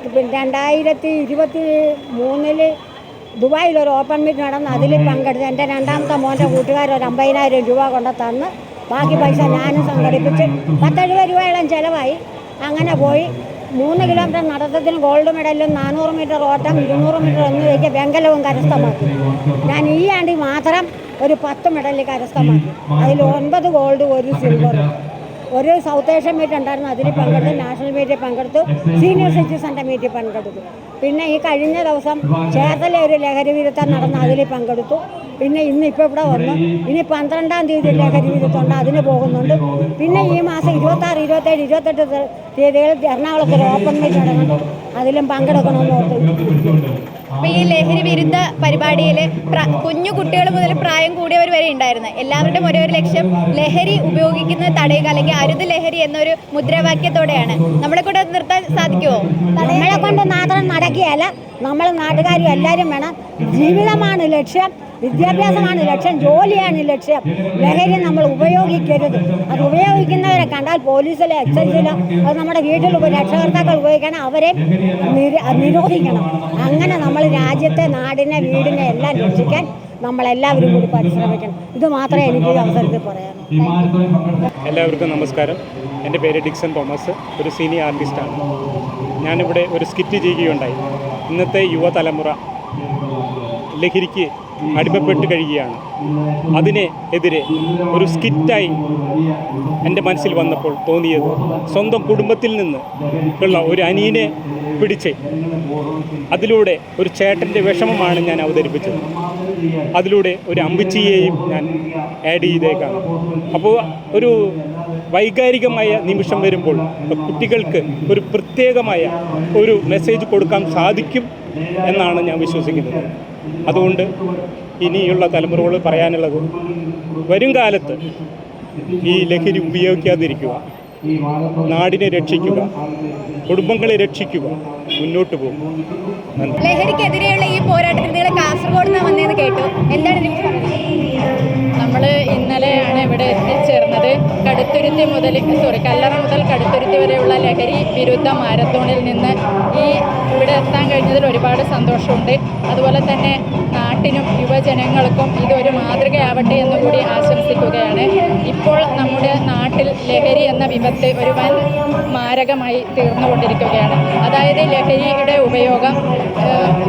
2023 ദുബായിലൊരു ഓപ്പൺ മീറ്റ് നടന്ന് അതിൽ പങ്കെടുത്ത് എൻ്റെ രണ്ടാമത്തെ മോൻ്റെ കൂട്ടുകാർ ഒരു 50,000 രൂപ കൊണ്ട് തന്ന് ബാക്കി പൈസ ഞാനും സംഘടിപ്പിച്ച് 10-70 രൂപയോളം ചിലവായി. അങ്ങനെ പോയി 3 കിലോമീറ്റർ നടത്തത്തിന് ഗോൾഡ് മെഡലും 400 മീറ്റർ ഓട്ടം 200 മീറ്റർ എന്നിവയ്ക്ക് വെങ്കലവും കരസ്ഥമാക്കി. ഞാൻ ഈ ആണ്ടി മാത്രം ഒരു 10 മെഡൽ കരസ്ഥമാക്കി. അതിൽ 9 ഗോൾഡ് 1 സിൽവർ. ഒരു സൗത്ത് ഏഷ്യൻ മീറ്റ് ഉണ്ടായിരുന്നു, അതിൽ പങ്കെടുത്തു. നാഷണൽ മീറ്റിൽ പങ്കെടുത്തു. സീനിയർ സിറ്റിസൻ്റെ മീറ്റിൽ പങ്കെടുത്തു. പിന്നെ ഈ കഴിഞ്ഞ ദിവസം ചേർത്തല ഒരു ലഹരി വിരുദ്ധം നടന്ന് അതിൽ പങ്കെടുത്തു. പിന്നെ ഇപ്പോൾ ഇവിടെ വന്നു. ഇനി 12-ാം തീയതി ലഹരി വിരുദ്ധമുണ്ട്, അതിന് പോകുന്നുണ്ട്. പിന്നെ ഈ മാസം 26, 27, 28 തീയതികളിൽ എറണാകുളത്ത് ഒരു ഓപ്പൺ മീറ്റ് നടന്നു, അതിലും പങ്കെടുക്കണമെന്ന് ഓർത്തു. അപ്പോൾ ഈ ലഹരി വിരുദ്ധ പരിപാടിയിൽ കുഞ്ഞു കുട്ടികൾ മുതൽ പ്രായം കൂടിയവർ വരെ ഉണ്ടായിരുന്നു. എല്ലാവരുടെയും ഒരേ ഒരു ലക്ഷ്യം ലഹരി ഉപയോഗിക്കുന്നത് തടയുക, അല്ലെങ്കിൽ അരുത് ലഹരി എന്നൊരു മുദ്രാവാക്യത്തോടെയാണ്. നമ്മളെ കൂടെ നിർത്താൻ സാധിക്കുമോ? നമ്മളെ കൊണ്ട് മാത്രം നടക്കുകയല്ല, നമ്മൾ നാട്ടുകാരും എല്ലാവരും വേണം. ജീവിതമാണ് ലക്ഷ്യം, വിദ്യാഭ്യാസമാണ് ലക്ഷ്യം, ജോലിയാണ് ലക്ഷ്യം. ലഹരി നമ്മൾ ഉപയോഗിക്കരുത്. അത് ഉപയോഗിക്കുന്നവരെ കണ്ടാൽ പോലീസിലോ എക്സൈസിലോ അത് നമ്മുടെ വീട്ടിൽ രക്ഷകർത്താക്കൾ ഉപയോഗിക്കണം, അവരെ നിരോധിക്കണം. അങ്ങനെ നമ്മൾ രാജ്യത്തെ, നാടിനെ, വീടിനെ എല്ലാം രക്ഷിക്കാൻ നമ്മളെല്ലാവരും കൂടി പരിശ്രമിക്കണം. ഇത് മാത്രമേ എനിക്ക് ഈ അവസരത്തിൽ പറയാനുള്ളൂ. എല്ലാവർക്കും നമസ്കാരം. എൻ്റെ പേര് ഡിക്സൺ തോമസ്, ഒരു സീനിയർ ആർട്ടിസ്റ്റാണ്. ഞാനിവിടെ ഒരു സ്കിറ്റ് ചെയ്യുകയുണ്ടായി. ഇന്നത്തെ യുവതലമുറ ലഹരിക്ക് അടിമപ്പെട്ട് കഴിയുകയാണ്. അതിനെതിരെ ഒരു സ്കിറ്റായി എൻ്റെ മനസ്സിൽ വന്നപ്പോൾ തോന്നിയത്, സ്വന്തം കുടുംബത്തിൽ നിന്ന് ഉള്ള ഒരു അനിയനെ പിടിച്ച് അതിലൂടെ ഒരു ചേട്ടൻ്റെ വിഷമമാണ് ഞാൻ അവതരിപ്പിച്ചത്. അതിലൂടെ ഒരു അമ്പിച്ചിയെയും ഞാൻ ആഡ് ചെയ്തേക്കാണ്. അപ്പോൾ ഒരു വൈകാരികമായ നിമിഷം വരുമ്പോൾ കുട്ടികൾക്ക് ഒരു പ്രത്യേകമായ ഒരു മെസ്സേജ് കൊടുക്കാൻ സാധിക്കും എന്നാണ് ഞാൻ വിശ്വസിക്കുന്നത്. അതുകൊണ്ട് ഇനിയുള്ള തലമുറകൾ പറയാനുള്ളത്, വരും കാലത്ത് ഈ ലഹരി ഉപയോഗിക്കാതിരിക്കുക, നാടിനെ രക്ഷിക്കുക, കുടുംബങ്ങളെ രക്ഷിക്കുക, മുന്നോട്ട് പോകും. ലഹരിക്കെതിരെയുള്ള ഈ പോരാട്ടത്തിൽ നിങ്ങൾ കാസർഗോഡ് നിന്ന് വന്നതെന്ന് കേട്ടു, എന്താണ് നിങ്ങൾ പറയുന്നത്? നമ്മൾ ഇന്നലെയാണ് ഇവിടെ എത്തിച്ചേർന്നത്. കല്ലറ മുതൽ കടുത്തുരുത്തി വരെയുള്ള ലഹരി വിരുദ്ധ മാരത്തോണിൽ നിന്ന് ഇവിടെ എത്താൻ കഴിഞ്ഞതിൽ ഒരുപാട് സന്തോഷമുണ്ട്. അതുപോലെ തന്നെ നാട്ടിനും യുവജനങ്ങൾക്കും ഇതൊരു മാതൃകയാവട്ടെ എന്നുകൂടി ആശംസിക്കുകയാണ്. ഇപ്പോൾ നമ്മുടെ നാട്ടിൽ ലഹരി എന്ന വിപത്ത് ഒരു വൻ മാരകമായി തീർന്നുകൊണ്ടിരിക്കുകയാണ്. അതായത് ലഹരിയുടെ ഉപയോഗം,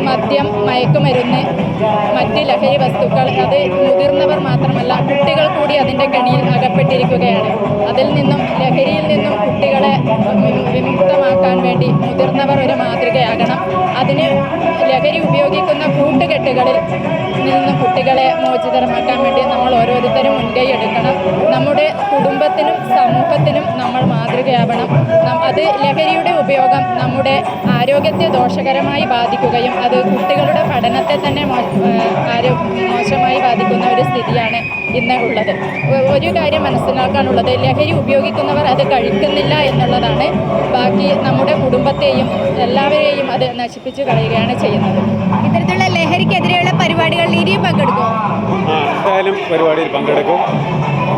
മദ്യം, മയക്കുമരുന്ന്, മറ്റ് ലഹരി വസ്തുക്കൾ, അത് മുതിർന്നവർ മാത്രമല്ല കുട്ടികൾ കൂടി അതിൻ്റെ കെണിയിൽ അകപ്പെട്ടിരിക്കുകയാണ്. ലഹരിയിൽ നിന്നും കുട്ടികളെ വിമുക്തമാക്കാൻ വേണ്ടി മുതിർന്നവർ ഒരു മാതൃകയാകണം. അതിന് ലഹരി ഉപയോഗിക്കുന്ന കൂട്ടുകെട്ടുകളിൽ നിന്ന് കുട്ടികളെ മോചിതമാക്കാൻ വേണ്ടി നമ്മൾ ഓരോരുത്തരും മുൻകൈ എടുക്കണം. നമ്മുടെ കുടുംബത്തിനും സമൂഹത്തിനും നമ്മൾ മാതൃകയാവണം. അത് ലഹരിയുടെ ഉപയോഗം ഉപയോഗം നമ്മുടെ ആരോഗ്യത്തെ ദോഷകരമായി ബാധിക്കുകയും അത് കുട്ടികളുടെ പഠനത്തെ തന്നെ മോശമായി ബാധിക്കുന്ന ഒരു സ്ഥിതിയാണ് ഇന്ന് ഉള്ളത്. ഒരു കാര്യം മനസ്സിലാക്കാനുള്ളത്, ലഹരി ഉപയോഗിക്കുന്നവർ അത് കഴിക്കുന്നില്ല എന്നുള്ളതാണ്. ബാക്കി നമ്മുടെ കുടുംബത്തെയും എല്ലാവരെയും അത് നശിപ്പിച്ചു കളയുകയാണ് ചെയ്യുന്നത്. ഇത്തരത്തിലുള്ള ലഹരിക്കെതിരെയുള്ള പരിപാടികളിൽ ഇനിയും പങ്കെടുക്കുമോ? എന്തായാലും പരിപാടിയിൽ പങ്കെടുക്കും.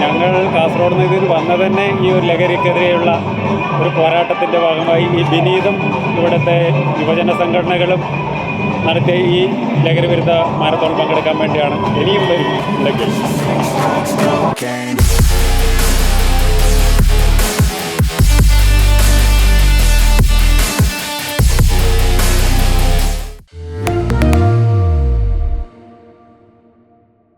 ഞങ്ങൾ കാസർഗോഡ് നിന്ന് ഇതിൽ വന്നത് തന്നെ ഈ ഒരു ലഹരിക്കെതിരെയുള്ള ഒരു പോരാട്ടത്തിൻ്റെ ഭാഗമായി ഈ വിനീതം ഇവിടുത്തെ യുവജന സംഘടനകളും നടത്തിയ ഈ ലഹരി വിരുദ്ധ മാരത്തോൺ പങ്കെടുക്കാൻ വേണ്ടിയാണ്. ഇനിയും വരും.